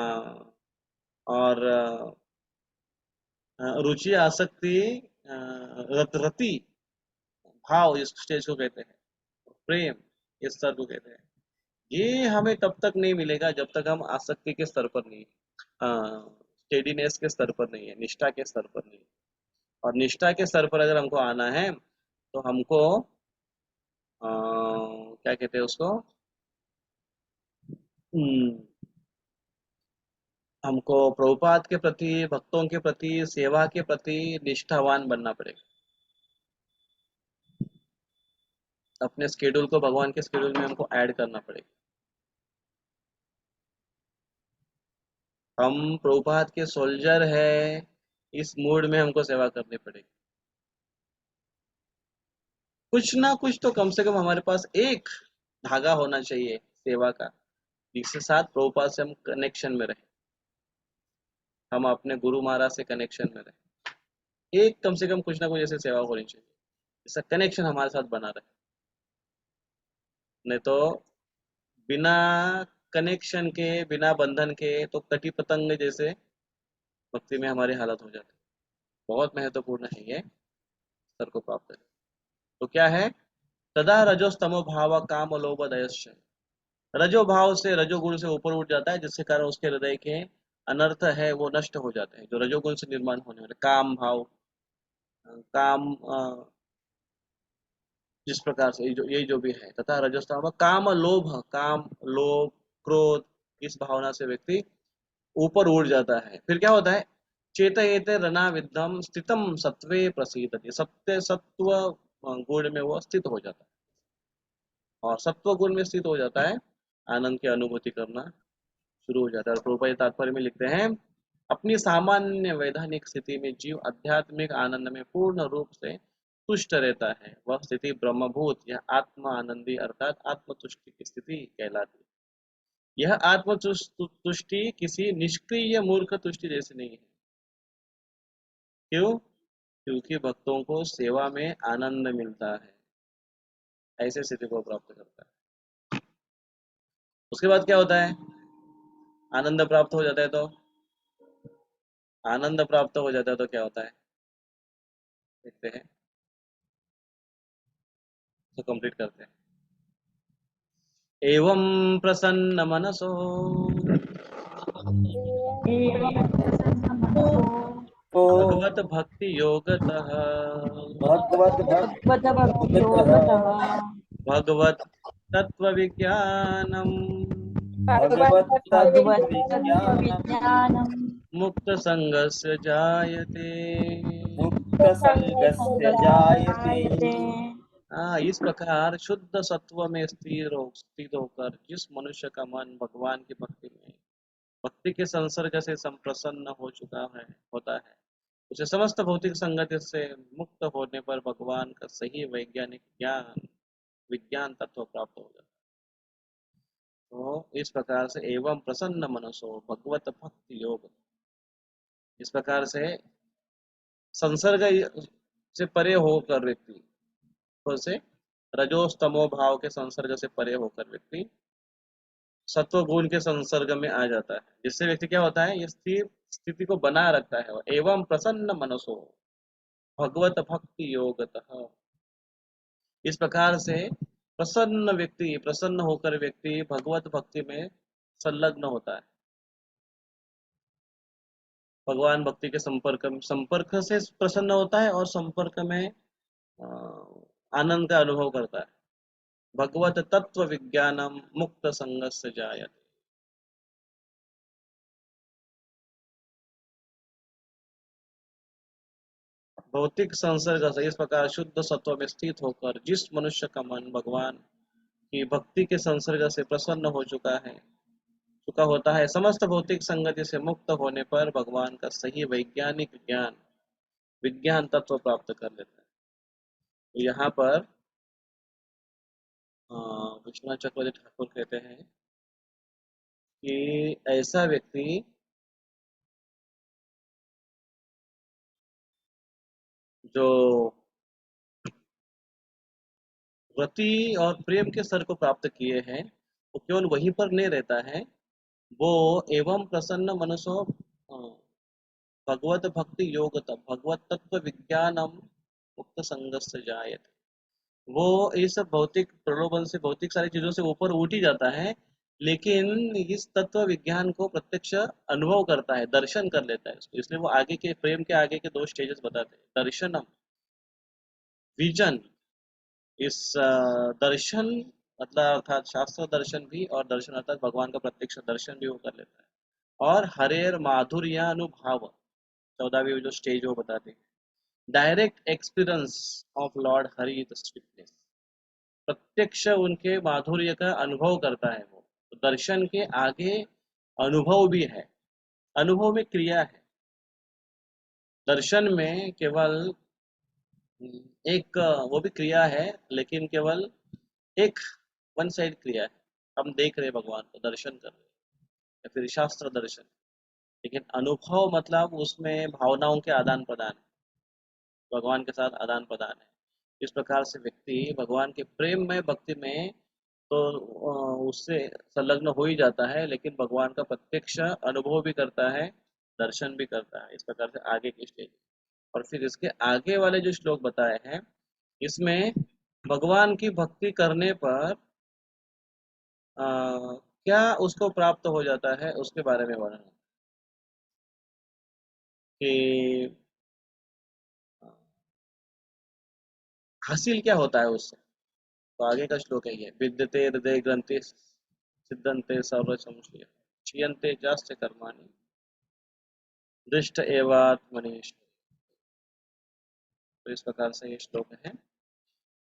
और रुचि आसक्ति, रति भाव इस स्टेज को कहते हैं, प्रेम इस स्तर को कहते हैं। ये हमें तब तक नहीं मिलेगा जब तक हम आसक्ति के स्तर पर नहीं, स्टेडीनेस के स्तर पर नहीं है, निष्ठा के स्तर पर नहीं है। और निष्ठा के स्तर पर अगर हमको आना है तो हमको क्या कहते हैं उसको, हम्म, हमको प्रभुपाद के प्रति, भक्तों के प्रति, सेवा के प्रति निष्ठावान बनना पड़ेगा। अपने स्केड्यूल को भगवान के स्केड्यूल में हमको ऐड करना पड़ेगा। हम प्रभुपाद के सोल्जर है, इस मूड में हमको सेवा करनी पड़ेगी। कुछ ना कुछ तो कम से कम हमारे पास एक धागा होना चाहिए सेवा का, जिसके साथ प्रभुपाद से हम कनेक्शन में रहे, हम अपने गुरु महाराज से कनेक्शन में रहे। एक कम से कम कुछ ना कुछ ऐसी सेवा होनी चाहिए जिसका कनेक्शन हमारे साथ बना रहे। नहीं तो बिना कनेक्शन के, बिना बंधन के तो कटी पतंग जैसे भक्ति में हमारी हालत हो जाती है। बहुत महत्वपूर्ण है ये स्तर को प्राप्त करें। तो क्या है, तदा रजोस्तमो भाव काम लोभ दयश्च, रजो भाव से, रजोगुण से ऊपर उठ जाता है, जिसके कारण उसके हृदय के अनर्थ है वो नष्ट हो जाते हैं, जो रजोगुण से निर्माण होने वाले काम भाव, काम, जिस प्रकार से यही जो भी है, तथा रजोस्तम काम लोभ, काम लोभ क्रोध, इस भावना से व्यक्ति ऊपर उड़ जाता है। फिर क्या होता है, चेतयेते रना विद्धम स्थितम सत्वे प्रसीदति, सत्य सत्व गुण में वो स्थित हो जाता है, और सत्व गुण में स्थित हो जाता है, आनंद की अनुभूति करना शुरू हो जाता है। और प्रभुपाद तात्पर्य में लिखते हैं, अपनी सामान्य वैधानिक स्थिति में जीव आध्यात्मिक आनंद में पूर्ण रूप से तुष्ट रहता है। वह स्थिति ब्रह्मभूत या आत्मा आनंदी अर्थात आत्मतुष्टि की स्थिति कहलाती है। यह आत्मतुष्टि किसी निष्क्रिय मूर्ख तुष्टि जैसी नहीं है। क्यों? क्योंकि भक्तों को सेवा में आनंद मिलता है, ऐसे स्थिति को प्राप्त करता है। उसके बाद क्या होता है, आनंद प्राप्त हो जाता है तो, आनंद प्राप्त हो जाता है तो क्या होता है, देखते हैं, तो कंप्लीट करते हैं। एवं प्रसन्न मनसो भगवत भक्ति योगतः भगवत भक्तियोगतः भगवत तत्व विज्ञानम भगवत भगवत विज्ञानम विज्ञानम मुक्त संगस्य जायते। मुक्त संगस्य जायते। इस प्रकार शुद्ध सत्व में स्थित होकर जिस मनुष्य का मन भगवान की भक्ति में, भक्ति के संसर्ग से संप्रसन्न हो चुका है, होता है, उसे समस्त भौतिक संगति से मुक्त होने पर भगवान का सही वैज्ञानिक ज्ञान, विज्ञान तत्व प्राप्त हो जाता है। तो इस प्रकार से एवं प्रसन्न मनसो भगवत भक्ति योग, इस प्रकार से संसर्ग से परे होकर व्यक्ति, से रजोस्तमो भाव के संसर्ग से परे होकर व्यक्ति सत्व गुण के संसर्ग में आ जाता है, जिससे व्यक्ति क्या होता है, ये स्थिर स्थिति को बनाए रखता है। एवं प्रसन्न मनसो भगवत भक्ति योगतः, इस प्रकार से प्रसन्न व्यक्ति, प्रसन्न होकर व्यक्ति भगवत भक्ति में संलग्न होता है, भगवान भक्ति के संपर्क से प्रसन्न होता है और संपर्क में आनंद का अनुभव करता है। भगवत तत्व विज्ञानम मुक्त संगस्य जायते। भौतिक संसर्ग से इस प्रकार शुद्ध सत्व में स्थित होकर जिस मनुष्य का मन भगवान की भक्ति के संसर्ग से प्रसन्न हो चुका होता है, समस्त भौतिक संगति से मुक्त होने पर भगवान का सही वैज्ञानिक ज्ञान विज्ञान तत्व प्राप्त कर लेता है। तो यहाँ पर विश्वनाथ चक्रवर्ती ठाकुर कहते हैं कि ऐसा व्यक्ति जो रति और प्रेम के स्तर को प्राप्त किए हैं, वो केवल वहीं पर नहीं रहता है, वो एवं प्रसन्न मनसो भगवत भक्ति योग भगवत तत्व विज्ञानम मुक्त संगस्य जायते। वो इस भौतिक प्रलोभन से भौतिक सारी चीजों से ऊपर उठ ही जाता है, लेकिन इस तत्व विज्ञान को प्रत्यक्ष अनुभव करता है, दर्शन कर लेता है उसको। इसलिए वो आगे के प्रेम के आगे के दो स्टेजेस बताते हैं, दर्शनम विजन। इस दर्शन मतलब अर्थात शास्त्र दर्शन भी, और दर्शन अर्थात भगवान का प्रत्यक्ष दर्शन भी वो कर लेता है। और हरेर माधुर्यानुभाव 14वीं जो स्टेज वो बताते हैं, direct experience of Lord Hari the sweetness. प्रत्यक्ष उनके माधुर्य का अनुभव करता है वो। तो दर्शन के आगे अनुभव भी है, अनुभव में क्रिया है। दर्शन में केवल एक वो भी क्रिया है, लेकिन केवल एक वन साइड क्रिया है। हम देख रहे हैं भगवान को, दर्शन कर रहे हैं, या फिर शास्त्र दर्शन। लेकिन अनुभव मतलब उसमें भावनाओं के आदान प्रदान है, भगवान के साथ आदान प्रदान है। इस प्रकार से व्यक्ति भगवान के प्रेम में भक्ति में तो उससे संलग्न हो ही जाता है, लेकिन भगवान का प्रत्यक्ष अनुभव भी करता है, दर्शन भी करता है। इस प्रकार से आगे की स्टेज। और फिर इसके आगे वाले जो श्लोक बताए हैं, इसमें भगवान की भक्ति करने पर क्या उसको प्राप्त हो जाता है उसके बारे में वर्णन है कि हासिल क्या होता है उससे। तो आगे का श्लोक है ये, विद्यते हृदय ग्रंथि सिद्धन्ते सर्व संशय क्षीयन्ते चास्य कर्माणि दृष्ट एवात्मनीश्वर। तो इस प्रकार से ये श्लोक है,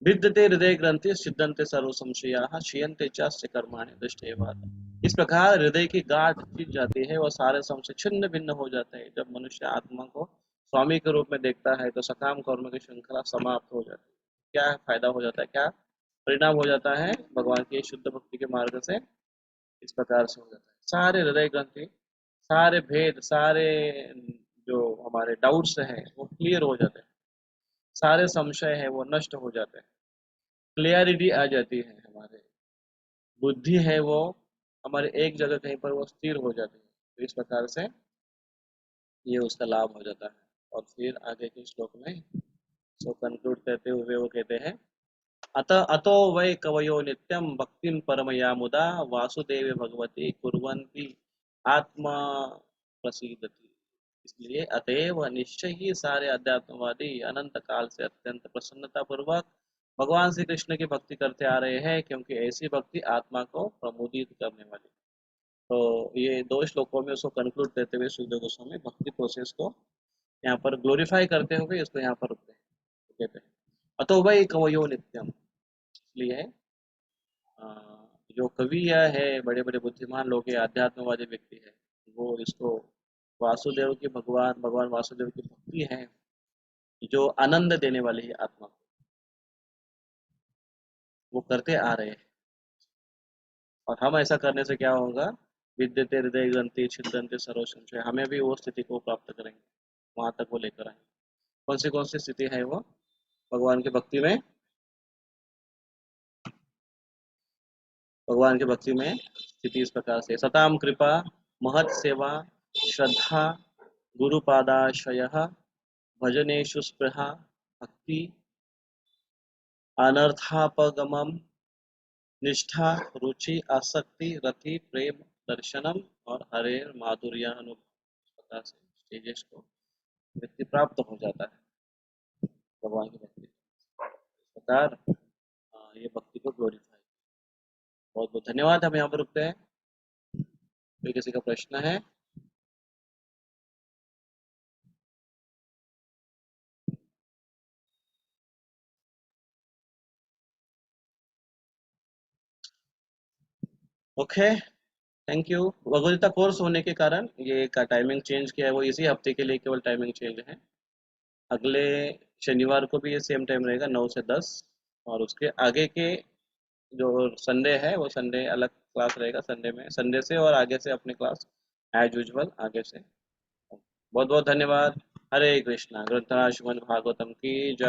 विद्यते हृदय ग्रंथि सिद्धन्ते सर्व संशयाः क्षीयन्ते चास्य कर्माणि दृष्ट एवात्मनीश्वर। इस प्रकार हृदय की गांठ खींच जाती है और सारे संशय छिन्न भिन्न हो जाते हैं। जब मनुष्य आत्मा को स्वामी के रूप में देखता है तो सकाम कर्म की श्रृंखला समाप्त हो जाती है। क्या फायदा हो जाता है, क्या परिणाम हो जाता है भगवान की शुद्ध भक्ति के मार्ग से? इस प्रकार से हो जाता है, सारे हृदय ग्रंथि, सारे भेद, सारे जो हमारे डाउट्स हैं वो क्लियर हो जाते हैं, सारे संशय है वो नष्ट हो जाते हैं, क्लियरिटी आ जाती है। हमारे बुद्धि है वो हमारे एक जगह कहीं पर वो स्थिर हो जाती है। तो इस प्रकार से ये उसका लाभ हो जाता है। और फिर आगे के श्लोक में सो कंक्लूड करते हुए वो कहते हैं, अतो वै कवयो नित्यं भक्तिं परमया मुदा वासुदेवे भगवती कुर्वन्ति आत्मा प्रसीदति। इसलिए अतएव निश्चय ही सारे अध्यात्मवादी अनंत काल से अत्यंत प्रसन्नता पूर्वक भगवान श्री कृष्ण की भक्ति करते आ रहे हैं, क्योंकि ऐसी भक्ति आत्मा को प्रमोदित करने वाली। तो ये दो श्लोकों में उसको कंक्लूड करते हुए सुखदेव गोस्वामी भक्ति प्रोसेस को यहाँ पर ग्लोरीफाई करते हुए इसको यहाँ पर रुकते हैं। कहते हैं अतो वै कवयो नित्यम। इसलिए जो कवि है, बड़े बड़े बुद्धिमान लोग हैं, आध्यात्मवादी व्यक्ति है, वो इसको वासुदेव की भगवान वासुदेव की भक्ति है जो आनंद देने वाली है आत्मा को, वो करते आ रहे हैं। और हम ऐसा करने से क्या होगा, विद्यते हृदय ग्रंथि छिद्यन्ते सर्व संशय, हमें भी वो स्थिति को प्राप्त करेंगे, वहां तक वो लेकर आएंगे। कौन सी स्थिति है वो? भगवान की भक्ति में, भगवान की भक्ति में स्थिति इस प्रकार से, सताम कृपा महत सेवा श्रद्धा गुरुपादाशय भजनेषु स्पृहा भक्ति अनर्थापगमम निष्ठा रुचि आसक्ति रति प्रेम दर्शनम और हरे माधुर्यानुभव से स्टेजेस को व्यक्ति प्राप्त हो जाता है भगवान की भक्ति। इस प्रकार ये भक्ति को ग्लोरीफाई। बहुत बहुत धन्यवाद। हम यहाँ पर रुकते हैं। कोई किसी का प्रश्न है? Okay, thank you. Bhagavad Gita course होने के कारण ये का टाइमिंग चेंज किया है, वो इसी हफ्ते के लिए केवल टाइमिंग चेंज है। अगले शनिवार को भी ये सेम टाइम रहेगा 9 से 10, और उसके आगे के जो संडे है वो संडे अलग क्लास रहेगा। संडे में संडे से और आगे से अपने क्लास एज यूजुअल आगे से। बहुत बहुत धन्यवाद। हरे कृष्णा। ग्रंथराज श्रीमद् भागवतम की जय।